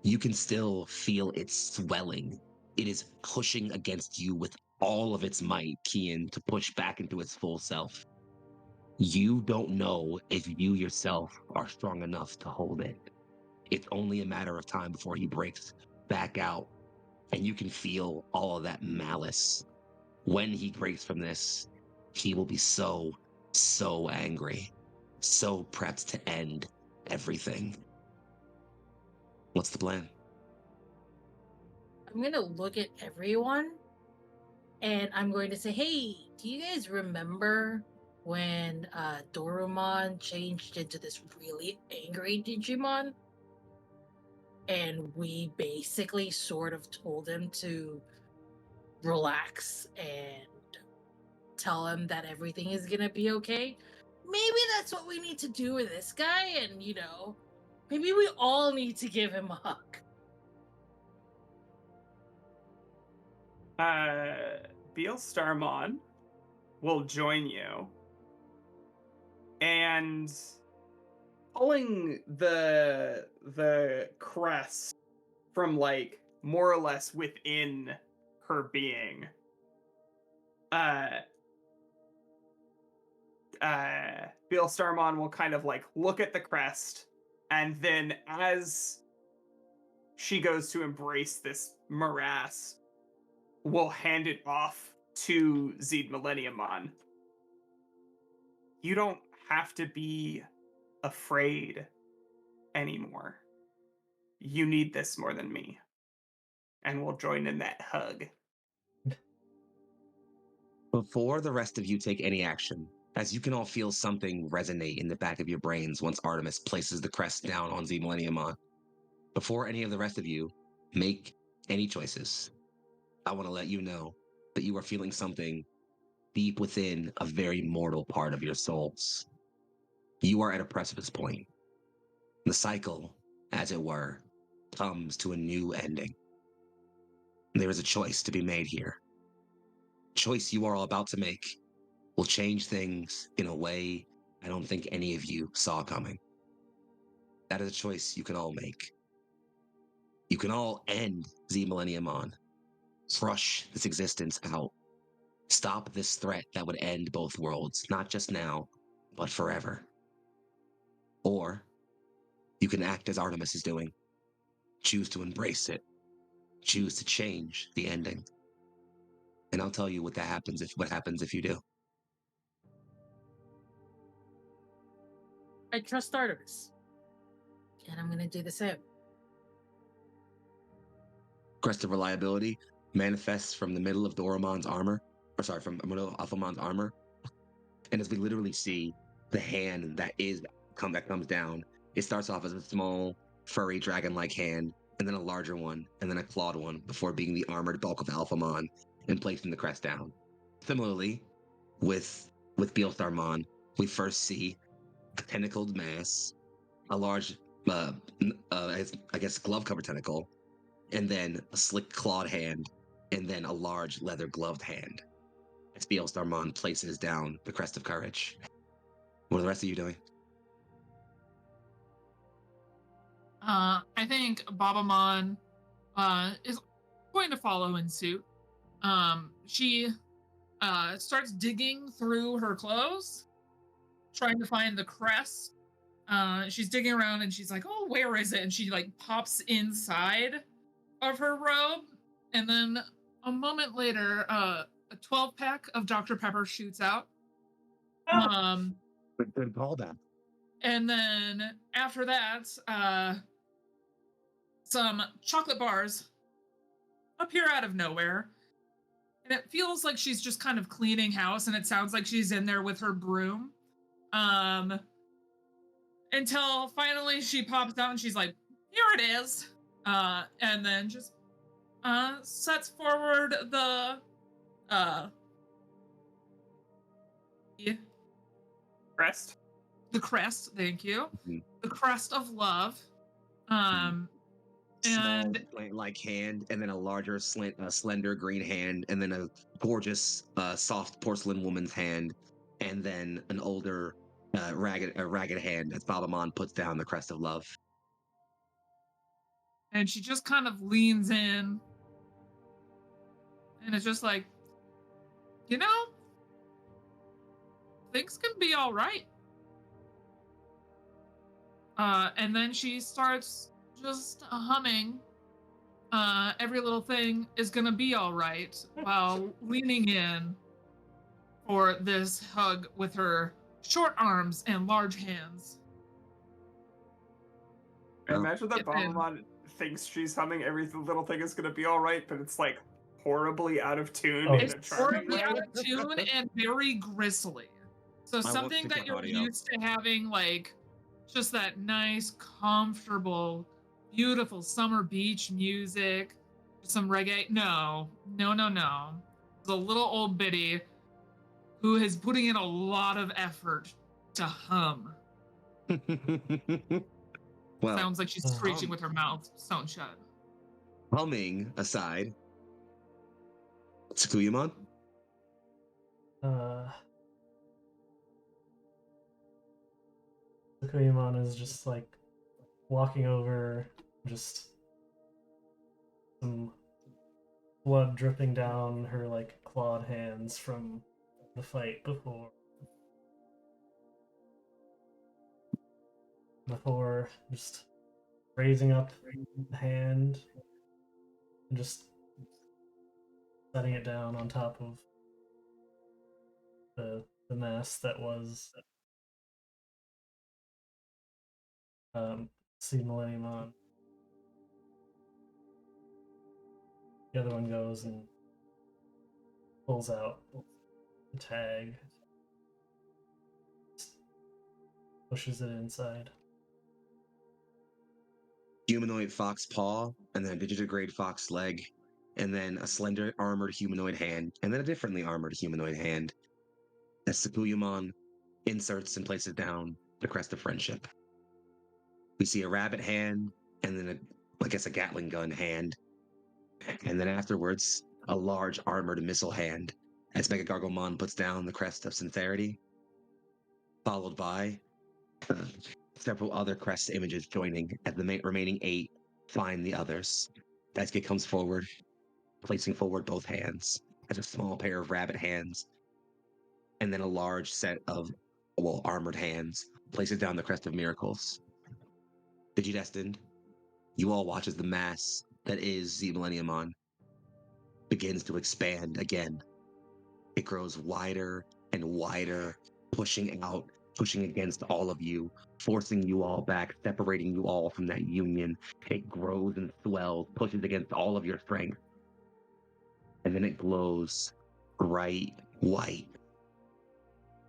You can still feel it swelling. It is pushing against you with all of its might, Kian, to push back into its full self. You don't know if you yourself are strong enough to hold it. It's only a matter of time before he breaks back out, and you can feel all of that malice. When he breaks from this, he will be so, so angry, so prepped to end everything. What's the plan? I'm gonna look at everyone and I'm going to say, hey, do you guys remember when Dorumon changed into this really angry Digimon? And we basically sort of told him to relax and tell him that everything is gonna be okay. Maybe that's what we need to do with this guy, and maybe we all need to give him a hug. Beal Starmon will join you, and pulling the crest from like more or less within her being, Beal Starmon will kind of like look at the crest, and then as she goes to embrace this morass, will hand it off to Zed Millenniumon. You don't have to be afraid anymore. You need this more than me. And we'll join in that hug. Before the rest of you take any action, as you can all feel something resonate in the back of your brains once Artemis places the crest down on Zed Millenniumon, before any of the rest of you make any choices, I want to let you know that you are feeling something deep within a very mortal part of your souls. You are at a precipice point. The cycle, as it were, comes to a new ending. There is a choice to be made here. Choice you are all about to make will change things in a way I don't think any of you saw coming. That is a choice you can all make. You can all end Zed Millenniumon, crush this existence out, stop this threat that would end both worlds, not just now, but forever. Or you can act as Artemis is doing, choose to embrace it, choose to change the ending. And I'll tell you what happens if you do. I trust Artemis. And I'm gonna do the same. Crest of Reliability manifests from the middle of Doramon's armor, from the middle of Alphamon's armor. And as we literally see the hand that comes down, it starts off as a small, furry, dragon-like hand, and then a larger one, and then a clawed one, before being the armored bulk of Alphamon and placing the crest down. Similarly, with Beelstarmon, we first see a tentacled mass, a large, I guess, glove-covered tentacle, and then a slick clawed hand, and then a large leather-gloved hand. As Beelstarmon places down the Crest of Courage. What are the rest of you doing? I think Babamon is going to follow in suit. She starts digging through her clothes, trying to find the crest. She's digging around and she's like, oh, where is it? And she like pops inside of her robe. And then a moment later, a 12-pack of Dr. Pepper shoots out. Good callback. And then after that, some chocolate bars appear out of nowhere. And it feels like she's just kind of cleaning house, and it sounds like she's in there with her broom. Until finally she pops out and she's like, here it is. And then just sets forward the Crest. the crest. Thank you. Mhm. The crest of love. And Small, like hand, and then a larger, slender green hand, and then a gorgeous, soft porcelain woman's hand, and then an older, ragged hand as Babamon puts down the crest of love. and she just kind of leans in, and it's just like, you know, things can be all right. And then she starts just humming. Every little thing is gonna be all right, while leaning in for this hug with her short arms and large hands. I Oh. imagine that And- Babamon thinks she's humming every little thing is gonna be alright, but it's like horribly out of tune Oh. in It's a charming horribly way. out of tune and very gristly. So I will something pick that up you're audio. used to having, like just that nice, comfortable, beautiful summer beach music, some reggae. No. It's a little old biddy who is putting in a lot of effort to hum. Well, Sounds like she's screeching with her mouth sewn shut. humming aside, Tsukuyamon? Fukuyamon is just like walking over, just some blood dripping down her like clawed hands from the fight before just raising up the hand and just setting it down on top of the mess that was Seed Millennium on. The other one goes and pulls out the tag, pushes it inside. Humanoid fox paw, and then a digitigrade fox leg, and then a slender armored humanoid hand, and then a differently armored humanoid hand, as Tsukuyamon inserts and places down the crest of friendship. We see a rabbit hand, and then a Gatling gun hand, and then afterwards, a large armored missile hand, as Megagargomon puts down the crest of sincerity, followed by several other crest images joining as the remaining 8 find the others. Daisuke comes forward, placing forward both hands as a small pair of rabbit hands, and then a large set of, armored hands places down the crest of miracles. Digidestined, you all watch as the mass that is the Millenniumon begins to expand again. It grows wider and wider, pushing out, pushing against all of you, forcing you all back, separating you all from that union. It grows and swells, pushes against all of your strength. And then it glows bright white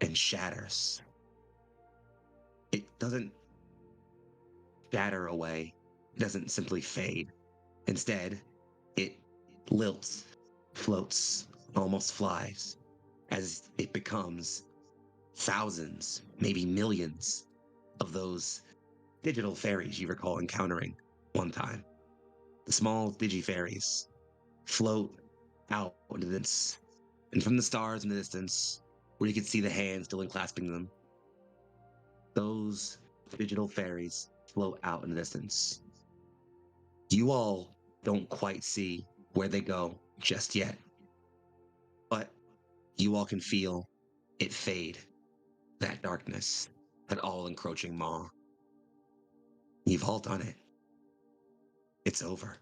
and shatters. It doesn't shatter away. It doesn't simply fade. Instead, it lilts, floats, almost flies, as it becomes thousands, maybe millions of those digital fairies you recall encountering one time. The small digi-fairies float out into this, and from the stars in the distance, where you can see the hands still enclasping them, those digital fairies float out in the distance. You all don't quite see where they go just yet, but you all can feel it fade, that darkness, that all-encroaching maw. You've all done it. It's over.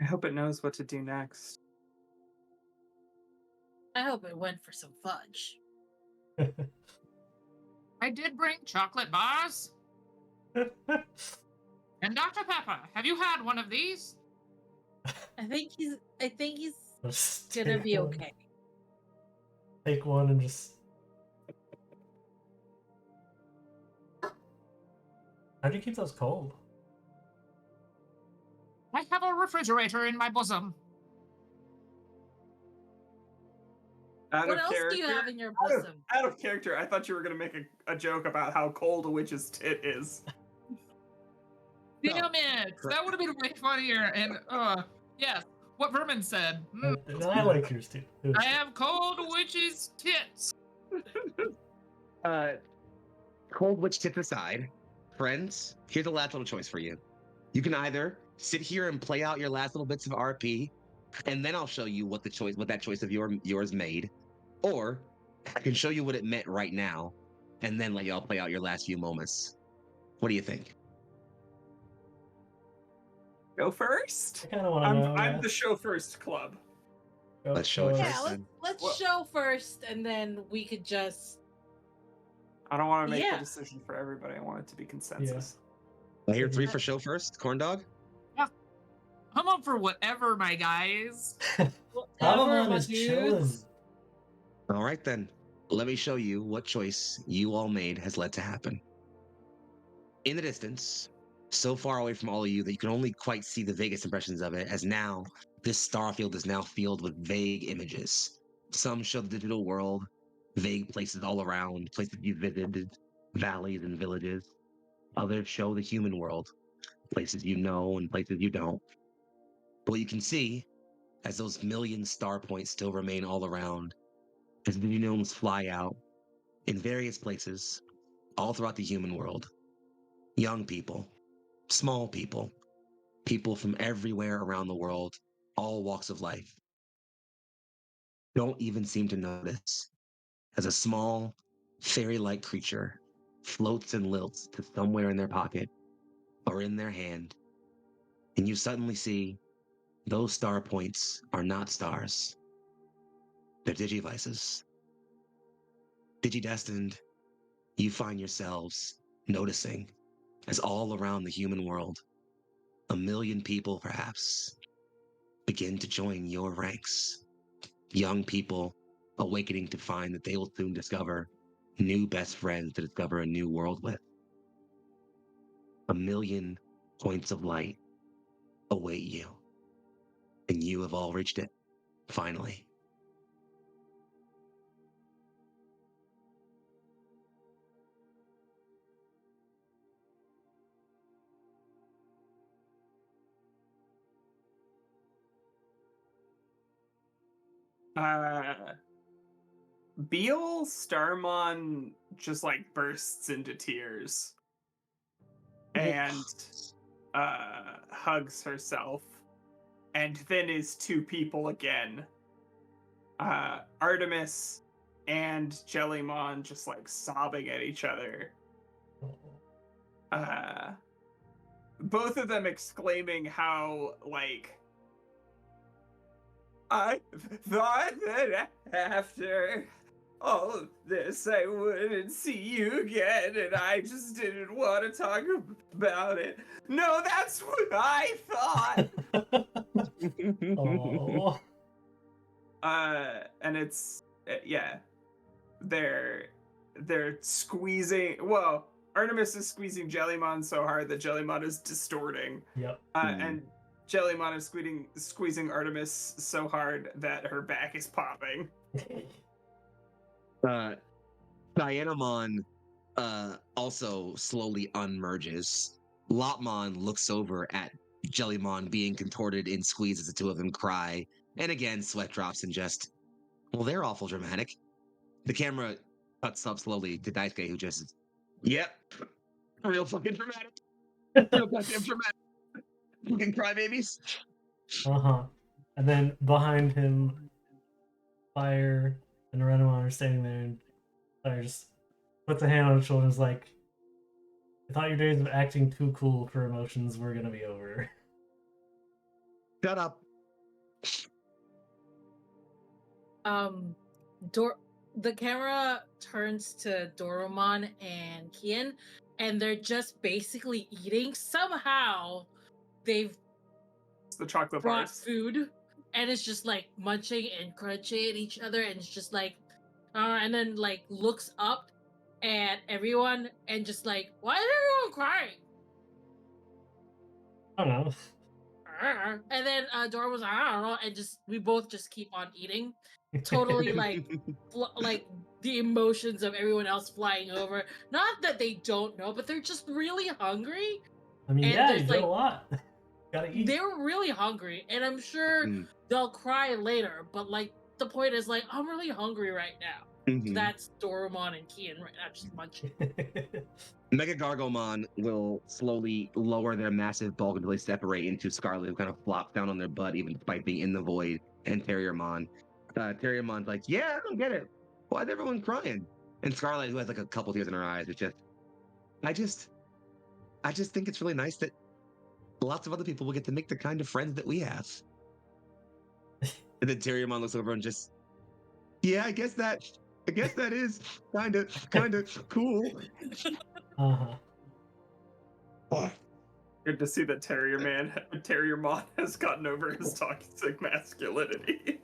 I hope it knows what to do next. I hope it went for some fudge. I did bring chocolate bars. And Dr. Pepper, have you had one of these? I think he's Just gonna take be one. okay. Take one and just. How do you keep those cold? I have a refrigerator in my bosom. What else do you have in your bosom? Out of character, I thought you were going to make a joke about how cold a witch's tit is. Damn it! That would have been way funnier. And yes, what Vermin said. I like yours too. I have cold witch's tits. Cold witch tip aside, friends, here's the last little choice for you. You can either sit here and play out your last little bits of RP, and then I'll show you what that choice of yours made, or I can show you what it meant right now, and then let y'all play out your last few moments. What do you think? Go first? I kind of want to know. I'm the show first club. Let's show it Yeah, first. let's show first, and then we could just. I don't want to make the decision for everybody. I want it to be consensus. I hear 3 for show first, corn dog. Yeah, I'm up for whatever, my guys. Palamon is chilling. All right then, let me show you what choice you all made has led to happen. In the distance, so far away from all of you that you can only quite see the vaguest impressions of it, as now this starfield is now filled with vague images. Some show the digital world, vague places all around, places you visited, valleys and villages. Others show the human world, places you know and places you don't. But what you can see, as those million star points still remain all around, as the gnomes fly out in various places, all throughout the human world, young people, small people, people from everywhere around the world, all walks of life, don't even seem to notice as a small, fairy-like creature floats and lilts to somewhere in their pocket or in their hand, and you suddenly see those star points are not stars. They're digivices. Digidestined, you find yourselves noticing as all around the human world, 1 million people perhaps begin to join your ranks. Young people awakening to find that they will soon discover new best friends to discover a new world with. 1 million points of light await you. And you have all reached it, finally. Beal Starmon just like bursts into tears and hugs herself, and then is 2 people again. Artemis and Jellymon just like sobbing at each other. Both of them exclaiming how like, I thought that after all of this I wouldn't see you again, and I just didn't want to talk about it. No, that's what I thought. Oh. And it's yeah, they're squeezing. Well, Artemis is squeezing Jellymon so hard that Jellymon is distorting. Yep. And Jellymon is squeezing Artemis so hard that her back is popping. Dianamon also slowly unmerges. Lopmon looks over at Jellymon being contorted in squeeze as the 2 of them cry, and again sweat drops and just, well, they're awful dramatic. The camera cuts up slowly to Daisuke, who just, yep, real fucking dramatic. Real goddamn dramatic. Fucking crybabies. And then behind him, Fire and Renamon are standing there, and Fire just puts a hand on his shoulder and is like, I thought your days of acting too cool for emotions were gonna be over. Shut up. The camera turns to Doromon and Kian, and they're just basically eating. Somehow, they've It's the chocolate brought bars. food, and it's just like munching and crunching at each other, and it's just like, and then like looks up at everyone and just like, why is everyone crying? I don't know. And then Dora was like, I don't know, and just we both just keep on eating, totally like like the emotions of everyone else flying over. Not that they don't know, but they're just really hungry. I mean, And yeah, there's, you did like, a lot. Gotta eat. They were really hungry, and I'm sure Mm. they'll cry later. But like the point is, like, I'm really hungry right now. Mhm. That's Doromon and Kian right now, just munching. Mega Gargomon will slowly lower their massive bulk until they separate into Scarlet, who kind of flops down on their butt, even despite being in the void, and Terriermon. Terriermon's like, yeah, I don't get it. Why is everyone crying? And Scarlet, who has like a couple tears in her eyes, is just, I just think it's really nice that lots of other people will get to make the kind of friends that we have. And then Terriermon looks over and just, yeah, I guess that is kind of cool. Uh-huh. Good to see that Terriermon has gotten over his toxic masculinity.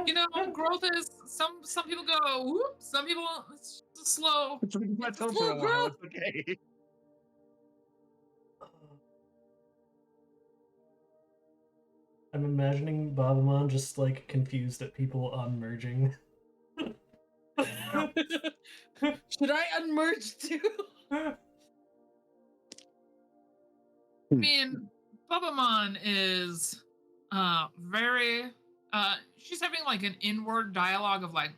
You know, growth is some people go whoop, some people it's just slow. It's It's for a slow while. growth. It's okay. I'm imagining Babamon just like confused at people unmerging. Should I unmerge too? I mean, Bubamon is very she's having like an inward dialogue of like,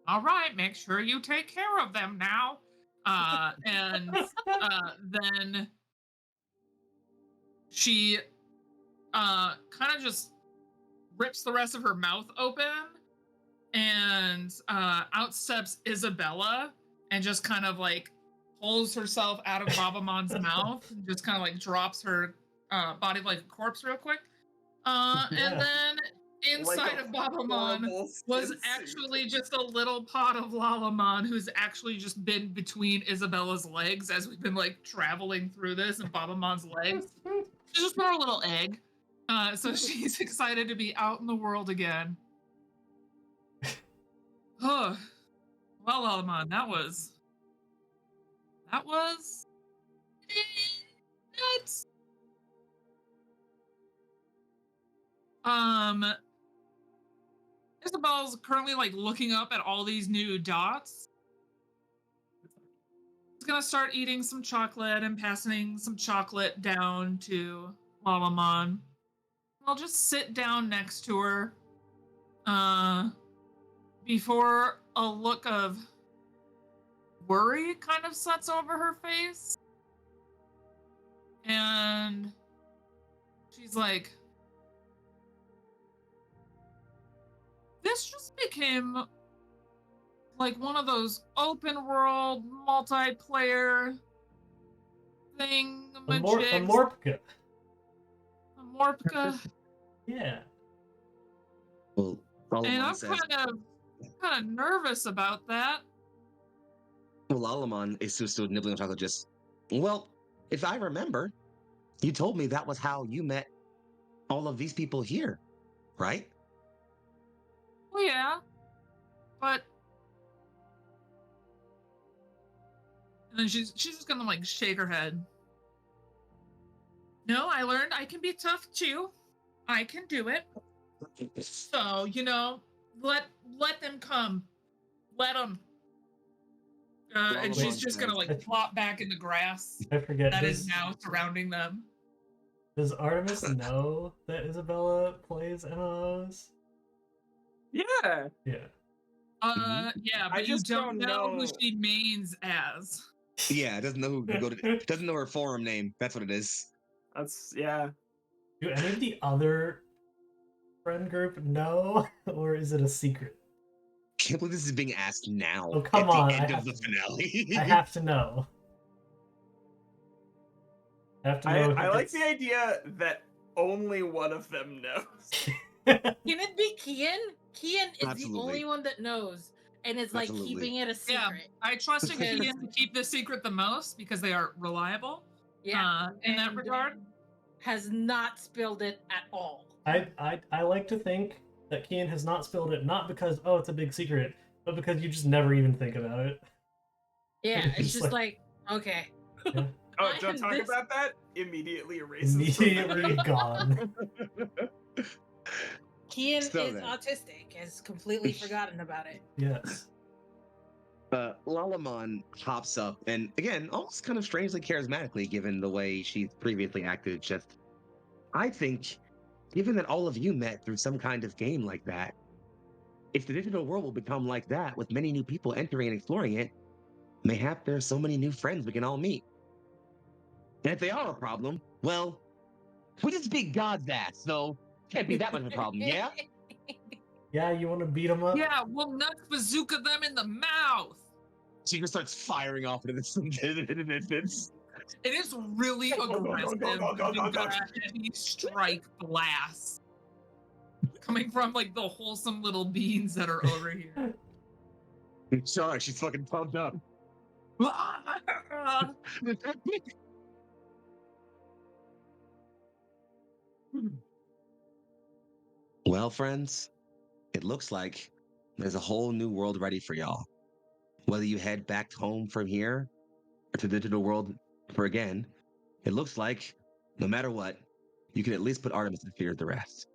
all right, make sure you take care of them now. And then she kind of just rips the rest of her mouth open, and out steps Isabella and just kind of like pulls herself out of Babamon's mouth and just kind of like drops her body like a corpse real quick. And then inside of Babamon was actually just a little pot of Lalamon who's actually just been between Isabella's legs as we've been like traveling through this, and Babamon's legs. She's just put her little egg. So she's excited to be out in the world again. Oh, well, Lalamon, that was nuts. Isabel's currently like looking up at all these new dots. She's gonna start eating some chocolate and passing some chocolate down to Lalamon. I'll just sit down next to her. Before a look of worry kind of sets over her face. And she's like, this just became like one of those open world multiplayer thing. A Morpka. A Morpka. Yeah. Well, And I'm says, kind of nervous about that. well, Lalamon is still nibbling on chocolate. Just, well, if I remember, you told me that was how you met all of these people here, right? Well, yeah, but and then she's just gonna like shake her head. No, I learned I can be tough too. I can do it. So, you know, let them come. Let them. And she's just gonna like plop back in the grass I forget. that is now surrounding them. Does Artemis know that Isabella plays MMOs? Yeah. Yeah. Yeah, but you don't know who she mains as. Yeah, doesn't know who to go to. Doesn't know her forum name. That's what it is. Yeah. Do any of the other friend group know, or is it a secret? Can't believe this is being asked now. Oh, come at on, the end of the finale. I have to know. I like the idea that only one of them knows. Can it be Kian? Kian is Absolutely. the only one that knows, and is like Absolutely. keeping it a secret. Yeah, I trust in Kian to keep this secret the most because they are reliable. Yeah. In that regard. has not spilled it at all. I like to think that Kian has not spilled it, not because, oh, it's a big secret, but because you just never even think about it. Yeah, it's just like okay. Yeah. Oh, don't talk about that. Immediately erases. Immediately gone. Kian So is then. autistic, has completely forgotten about it. Yes. Lalamon hops up, and again, almost kind of strangely charismatically, given the way she's previously acted. Just, I think, given that all of you met through some kind of game like that, if the digital world will become like that, with many new people entering and exploring it, mayhap there are so many new friends we can all meet. And if they are a problem, well, we just beat God's ass, so can't be that much of a problem, yeah? Yeah, you want to beat him up? Yeah, we'll nut bazooka them in the mouth. She just starts firing off into the distance. It is really aggressive. Heavy strike blast coming from like the wholesome little beings that are over here. Sorry, she's fucking pumped up. Well, friends, it looks like there's a whole new world ready for y'all. Whether you head back home from here or to the digital world for again, it looks like no matter what, you can at least put Artemis in fear to rest.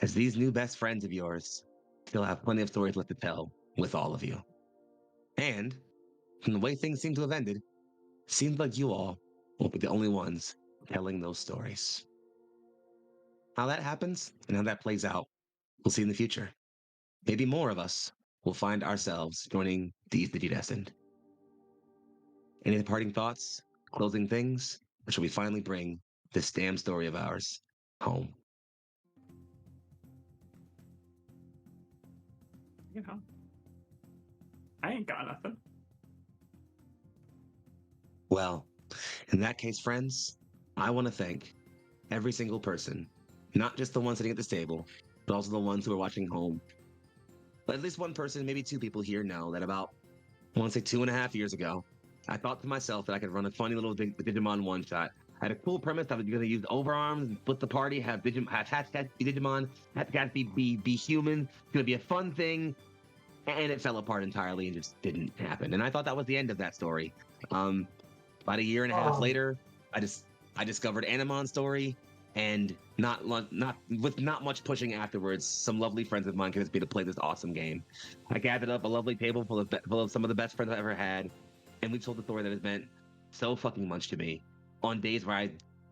As these new best friends of yours still have plenty of stories left to tell with all of you. And from the way things seem to have ended, seems like you all won't be the only ones telling those stories. How that happens and how that plays out, we'll see in the future. Maybe more of us will find ourselves joining these Digidestined. Any parting thoughts, closing things, or shall we finally bring this damn story of ours home? You know, I ain't got nothing. Well, in that case, friends, I want to thank every single person, not just the ones sitting at this table, but also the ones who are watching home. But at least one person, maybe two people here know that about, I want to say 2.5 years ago, I thought to myself that I could run a funny little Digimon one-shot. I had a cool premise. I was going to use overarms and split the party, have hashtag be Digimon, hashtag be human. It's going to be a fun thing. And it fell apart entirely and just didn't happen. And I thought that was the end of that story. About 1.5 years later, I discovered Animon's story, and not with not much pushing afterwards, some lovely friends of mine convinced me to play this awesome game. I gathered up a lovely table full of some of the best friends I've ever had, and we told the story that has meant so fucking much to me. On days where I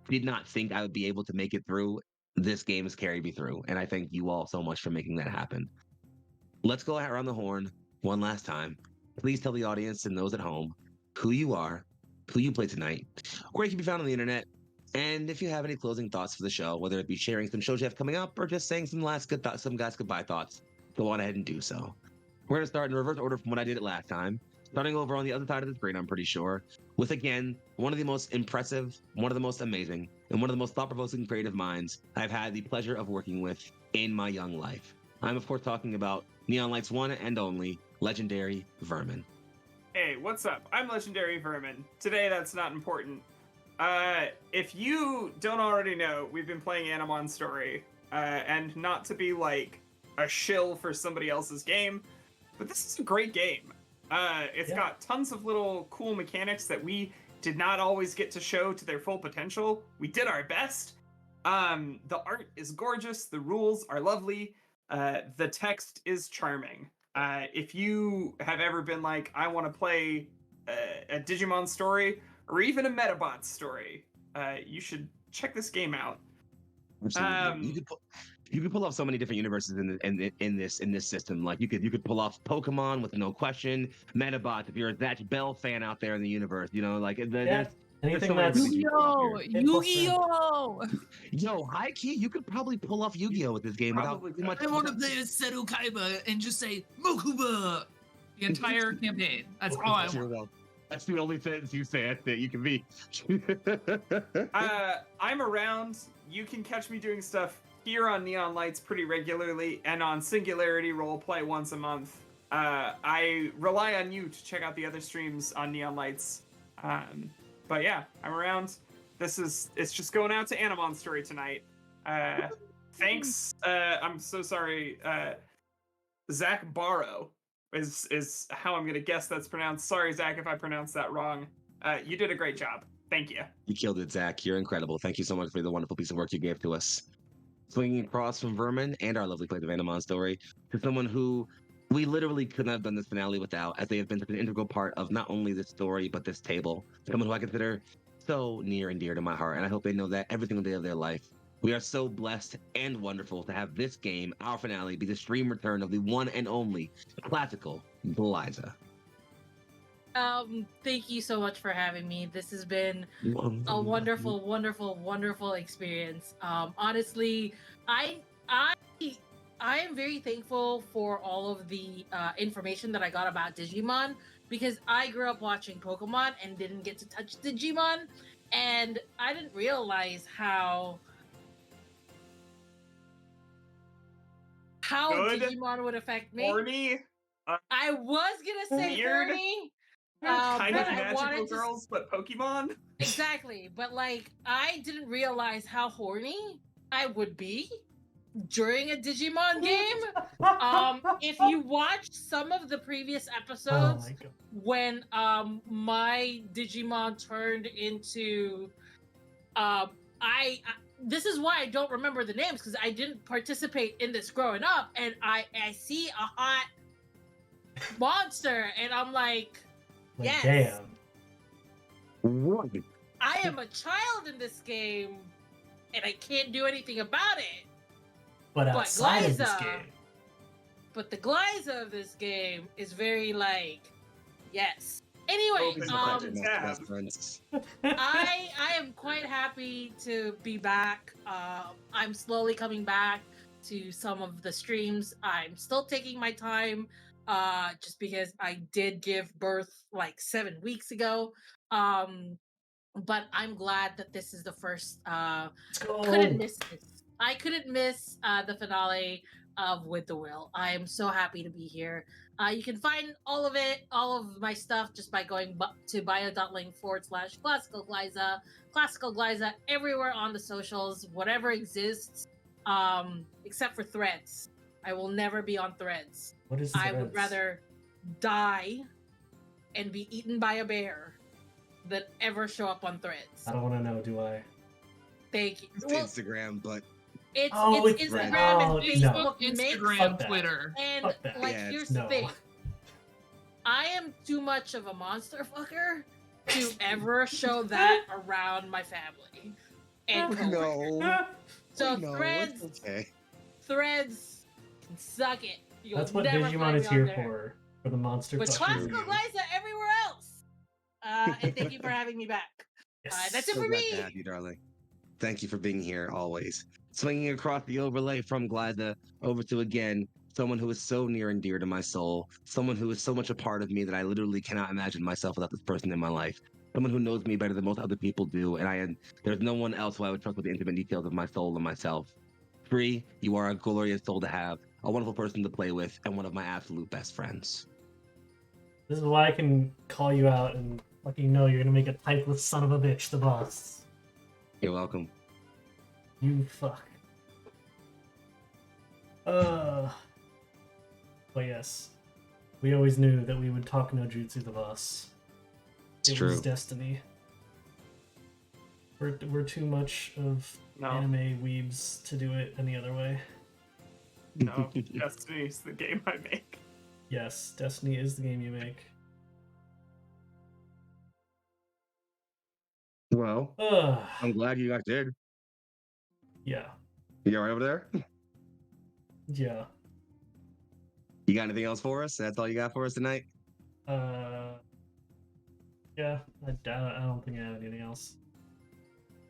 did not think I would be able to make it through, this game has carried me through, and I thank you all so much for making that happen. Let's go around the horn one last time. Please tell the audience and those at home who you are, who you play tonight, where you can be found on the internet, and if you have any closing thoughts for the show, whether it be sharing some shows you have coming up or just saying some last good thoughts, some guys' goodbye thoughts, go on ahead and do so. We're going to start in reverse order from what I did it last time, starting over on the other side of the screen, I'm pretty sure, with, again, one of the most impressive, one of the most amazing, and one of the most thought-provoking creative minds I've had the pleasure of working with in my young life. I'm, of course, talking about Neon Lights' one and only legendary Vermin. Hey, what's up? I'm Legendary Vermin. Today, that's not important. If you don't already know, we've been playing Animon's story, and not to be like a shill for somebody else's game, but this is a great game. It's got tons of little cool mechanics that we did not always get to show to their full potential. We did our best. The art is gorgeous. The rules are lovely. The text is charming. If you have ever been like, I want to play a Digimon story or even a Metabot story, you should check this game out. Absolutely. You could pull off so many different universes in this system. Like you could pull off Pokemon with no question, Metabots if you're a Zatch Bell fan out there in the universe. You know, like there's anything so that's Yu-Gi-Oh! Yo, high key, you could probably pull off Yu-Gi-Oh with this game without too much. I want to play as Seru Kaiba and just say Mokuba the entire campaign. That's all I want. That's the only sentence you say that you can be. I'm around. You can catch me doing stuff here on Neon Lights pretty regularly and on Singularity Roleplay once a month. I rely on you to check out the other streams on Neon Lights. But yeah, I'm around. it's just going out to Animon Story tonight. Thanks. I'm so sorry. Zach Barrow is how I'm gonna guess that's pronounced. Sorry, Zach, if I pronounced that wrong. You did a great job. Thank you. You killed it, Zach. You're incredible. Thank you so much for the wonderful piece of work you gave to us. Swinging across from Vermin and our lovely Plate of Animon Story to someone who we literally couldn't have done this finale without, as they have been such an integral part of not only this story, but this table. Someone who I consider so near and dear to my heart, and I hope they know that every single day of their life. We are so blessed and wonderful to have this game, our finale, be the stream return of the one and only classical Beliza. Thank you so much for having me. This has been a wonderful, wonderful, wonderful experience. Honestly, I am very thankful for all of the information that I got about Digimon, because I grew up watching Pokemon and didn't get to touch Digimon, and I didn't realize how Good. Digimon would affect me. Horny. I was gonna say Weird. horny. Kind of but I magical wanted to girls, but Pokemon. Exactly, but like I didn't realize how horny I would be during a Digimon game. If you watched some of the previous episodes when my Digimon turned into this is why I don't remember the names, because I didn't participate in this growing up, and I see a hot monster and I'm like, yes. Damn. What? I am a child in this game, and I can't do anything about it. But outside of this Glyza- game, But the Glyza of this game is very like, yes. Anyway, I am quite happy to be back. I'm slowly coming back to some of the streams. I'm still taking my time, just because I did give birth like 7 weeks ago. But I'm glad that this is the first. Couldn't miss this. I couldn't miss the finale of With the Will. I am so happy to be here. You can find all of it, all of my stuff, just by going to bio.link/classical Glyza, classical Glyza, everywhere on the socials, whatever exists, except for Threads. I will never be on Threads. what is I would rather die and be eaten by a bear than ever show up on Threads. I don't want to know, do I? Thank you. It's Well, Instagram, but it's it's Instagram Red. and Facebook, Instagram, that. Twitter. and Fuck that. like Yeah, here's no. the thing. I am too much of a monster fucker to ever show that around my family. And coworkers. So Threads, Threads can suck it. You'll That's what never Digimon find is me here on there. for the monster But fucker. classical Glyza everywhere else. And thank you for having me back. Yes. That's it So for glad me. to have you, darling. Thank you for being here always. Swinging across the overlay from Glyza over to again someone who is so near and dear to my soul, someone who is so much a part of me that I literally cannot imagine myself without this person in my life. Someone who knows me better than most other people do, and there's no one else who I would trust with the intimate details of my soul and myself. Free, you are a glorious soul to have, a wonderful person to play with, and one of my absolute best friends. This is why I can call you out and fucking know you're gonna make a typeless son of a bitch the boss. You're welcome. You fuck. But yes, we always knew that we would talk no jutsu the boss. It's It true. was destiny. We're too much of No. anime weebs to do it any other way. No, Destiny's the game I make. Yes, Destiny is the game you make. Well, Ugh. I'm glad you guys did. Yeah. You all right over there? Yeah. You got anything else for us? That's all you got for us tonight? Yeah, I don't think I have anything else.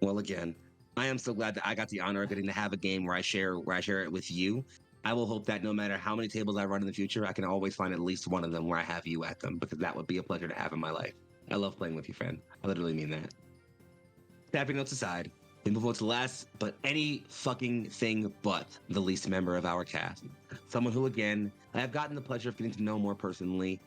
Well, again, I am so glad that I got the honor of getting to have a game where I share it with you. I will hope that no matter how many tables I run in the future, I can always find at least one of them where I have you at them, because that would be a pleasure to have in my life. I love playing with you, friend. I literally mean that. Tapping notes aside, we move on to the last, but any fucking thing but the least member of our cast. Someone who, again, I have gotten the pleasure of getting to know more personally.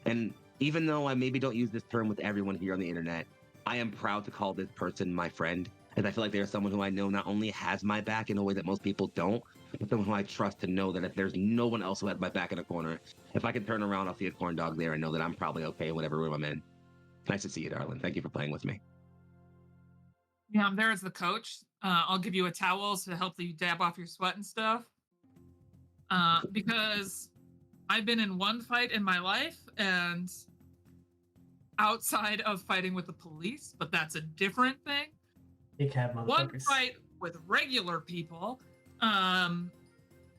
And even though I maybe don't use this term with everyone here on the internet, I am proud to call this person my friend, as I feel like they're someone who I know not only has my back in a way that most people don't, but someone who I trust to know that if there's no one else who has my back in a corner, if I can turn around, I'll see a corn dog there and know that I'm probably okay in whatever room I'm in. Nice to see you, darling. Thank you for playing with me. Yeah, I'm there as the coach. I'll give you a towel to help you dab off your sweat and stuff. Because I've been in one fight in my life and outside of fighting with the police, but that's a different thing. Big cab One motherfuckers. fight with regular people, and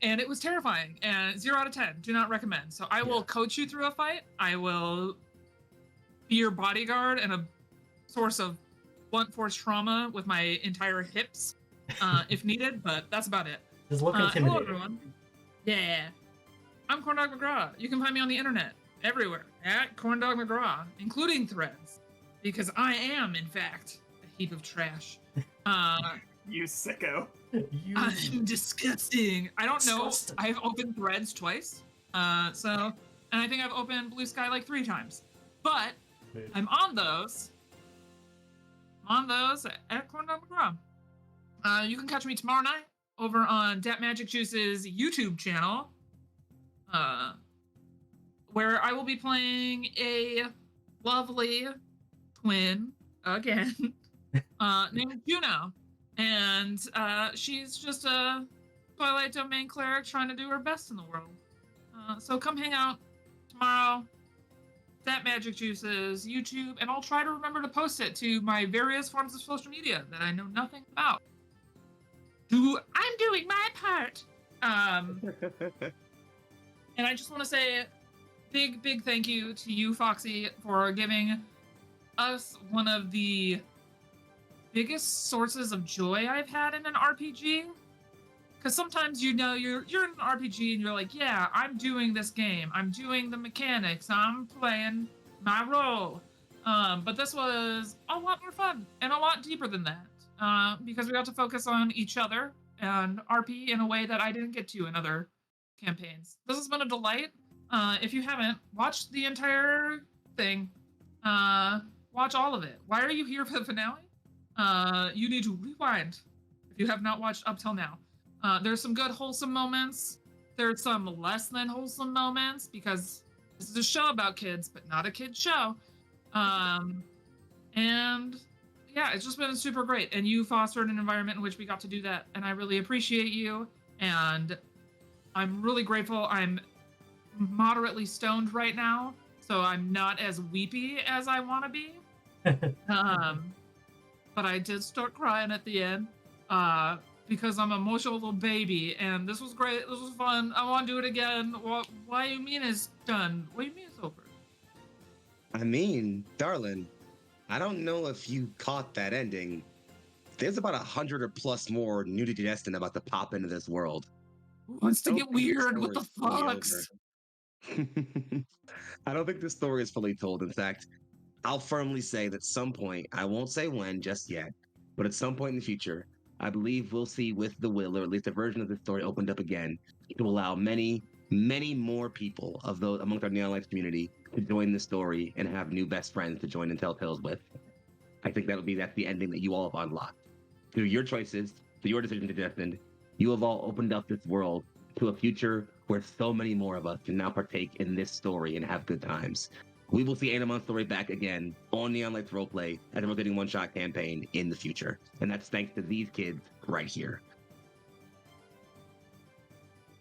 it was terrifying. And 0 out of 10, do not recommend. So I will coach you through a fight. I will be your bodyguard and a source of blunt force trauma with my entire hips, if needed. But that's about it. Just look intimidating. Hello, everyone. Yeah, I'm Corndog McGraw. You can find me on the internet everywhere at Corndog McGraw, including Threads, because I am, in fact, a heap of trash. You sicko. I'm disgusting. I don't know. I've opened Threads twice. And I think I've opened Blue Sky like 3 times. But I'm on those. At Corndog McGraw. You can catch me tomorrow night over on Dat Magic Juice's YouTube channel, where I will be playing a lovely twin again, named Juno. And she's just a Twilight Domain cleric trying to do her best in the world. So come hang out tomorrow. That Magic Juices, YouTube, and I'll try to remember to post it to my various forms of social media that I know nothing about. I'm doing my part. And I just want to say big thank you to you, Foxy, for giving us one of the biggest sources of joy I've had in an RPG. Because sometimes, you know, you're in an RPG and you're like, yeah, I'm doing this game. I'm doing the mechanics. I'm playing my role. But this was a lot more fun and a lot deeper than that. Because we got to focus on each other and RP in a way that I didn't get to in other campaigns. This has been a delight. If you haven't, watch the entire thing. Watch all of it. Why are you here for the finale? You need to rewind if you have not watched up till now. There's some good wholesome moments. There's some less than wholesome moments because this is a show about kids, but not a kid's show. And yeah, it's just been super great. And you fostered an environment in which we got to do that. And I really appreciate you. And I'm really grateful. I'm moderately stoned right now, so I'm not as weepy as I want to be. But I did start crying at the end because I'm an emotional little baby, and this was great. This was fun. I want to do it again. Why you mean it's done? What do you mean it's over? I mean, darling, I don't know if you caught that ending. There's about 100 or plus more new Digidestined about to pop into this world. Who wants to get weird? What the fucks? I don't think the story is fully told. In fact, I'll firmly say that at some point, I won't say when just yet, but at some point in the future, I believe we'll see with the will, or at least a version of the story opened up again to allow many, many more people of those amongst our Neon Lights community to join the story and have new best friends to join and tell tales with. I think that's the ending that you all have unlocked. Through your choices, through your decision to Destined, you have all opened up this world to a future where so many more of us can now partake in this story and have good times. We will see Animon's story back again on Neon Lights Roleplay as a rotating one-shot campaign in the future. And that's thanks to these kids right here.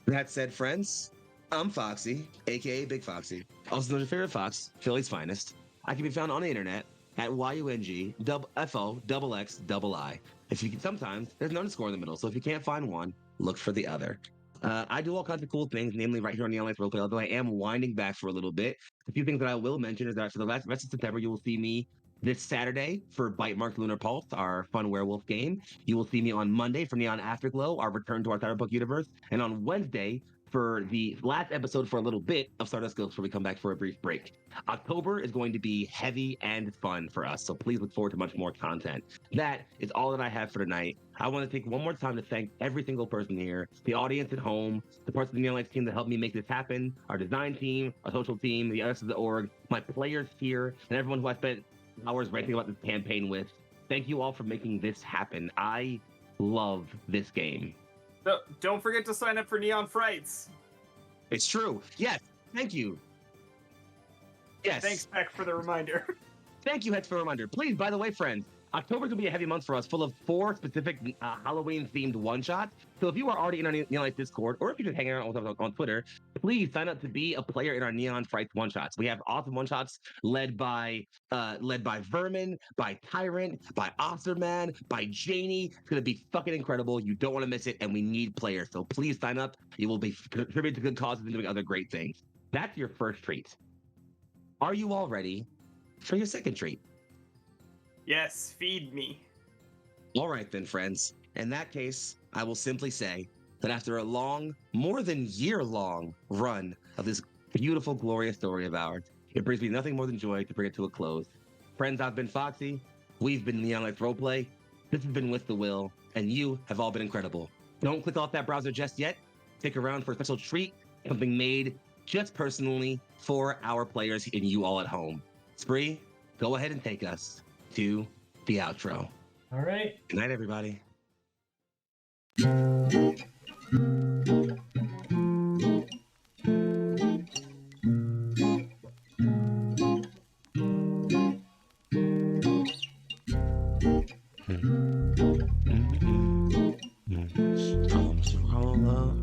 That said, friends, I'm Foxy, aka Big Foxy, also known as your favorite fox, Philly's finest. I can be found on the internet at YUNGFOXXII. Sometimes there's an underscore in the middle, so if you can't find one, look for the other. I do all kinds of cool things, namely right here on Neon Lights Roleplay, although I am winding back for a little bit. A few things that I will mention is that for the rest of September, you will see me this Saturday for Bite Marked Lunar Pulse, our fun werewolf game. You will see me on Monday for Neon Afterglow, our return to our Cyberpunk universe, and on Wednesday for the last episode for a little bit of Stardust Ghosts, where we come back for a brief break. October is going to be heavy and fun for us, so please look forward to much more content. That is all that I have for tonight. I want to take one more time to thank every single person here, the audience at home, the parts of the Neon Lights team that helped me make this happen, our design team, our social team, the others of the org, my players here, and everyone who I spent hours ranting about this campaign with. Thank you all for making this happen. I love this game. Don't forget to sign up for Neon Frights. It's true. Yes. Thank you. Yes. Thanks, Beck, for the reminder. Thank you, Hex, for the reminder. Please, by the way, friends, October's going to be a heavy month for us, full of 4 specific Halloween-themed one-shots. So if you are already in our Neon Lights Discord, or if you're just hanging out with us on Twitter, please sign up to be a player in our Neon Frights one-shots. We have awesome one-shots led by Vermin, by Tyrant, by Osterman, by Janie. It's going to be fucking incredible. You don't want to miss it, and we need players. So please sign up. You will be contributing to good causes and doing other great things. That's your first treat. Are you all ready for your second treat? Yes, feed me. All right then, friends. In that case, I will simply say that after a long, more than year-long run of this beautiful, glorious story of ours, it brings me nothing more than joy to bring it to a close. Friends, I've been Foxy. We've been Neon Lights Roleplay. This has been With the Will, and you have all been incredible. Don't click off that browser just yet. Stick around for a special treat, something made just personally for our players and you all at home. Spree, go ahead and take us to the outro. All right. Good night, everybody. Problems to roll up.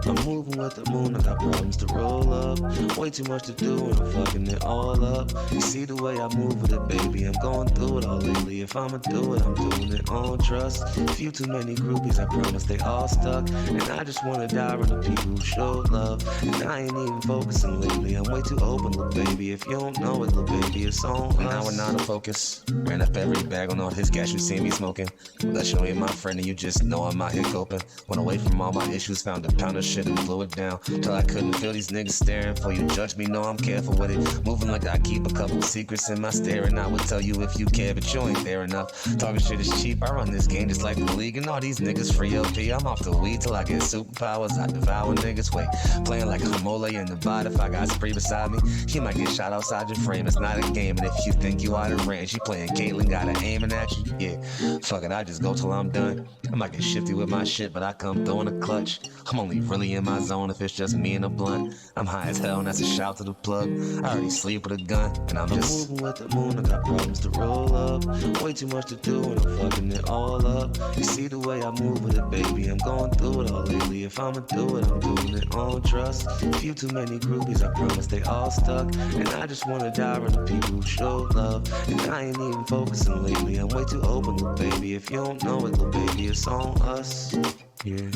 I'm moving with the moon, I got problems to roll up. Way too much to do and I'm fucking it all up. You see the way I move with it, baby, I'm going through it all lately. If I'ma do it, I'm doing it on trust. Few too many groupies, I promise they all stuck. And I just wanna die on the people who show love. And I ain't even focusing lately, I'm way too open, little baby. If you don't know it, little baby, it's on us. Now we're not in focus. Ran up every bag on all his gas, you see me smoking. Unless you ain't my friend and you just know I'm out here coping. Went away from all my issues, found a pound of shit and blew it down till I couldn't feel these niggas staring. For you judge me, know I'm careful with it. Moving like I keep a couple secrets in my staring. I would tell you if you care, but you ain't there enough. Talking shit is cheap, I run this game just like the league. And all these niggas free LP, I'm off the weed till I get superpowers. I devour niggas, wait, playing like Hamole in the bot. If I got Spree beside me, you might get shot outside your frame. It's not a game, and if you think you out of range, you playing Caitlyn, got her aiming at you. Yeah, fuck it, I just go till I'm done. I might get shifty with my shit, but I come throwing a clutch. I'm only really in my zone if it's just me and a blunt. I'm high as hell and that's a shout to the plug. I already sleep with a gun and I'm just moving with the moon. I got problems to roll up. Way too much to do and I'm fucking it all up. You see the way I move with it, baby, I'm going through it all lately. If I'ma do it, I'm doing it on trust. Few too many groupies, I promise they all stuck. And I just wanna die on the people who show love. And I ain't even focusing lately, I'm way too open, little baby. If you don't know it, little baby, it's on us. Yeah,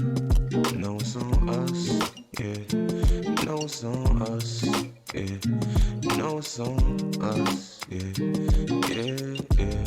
no, it's on us. Yeah, no, it's on us. Yeah, no, it's on us. Yeah, yeah, yeah.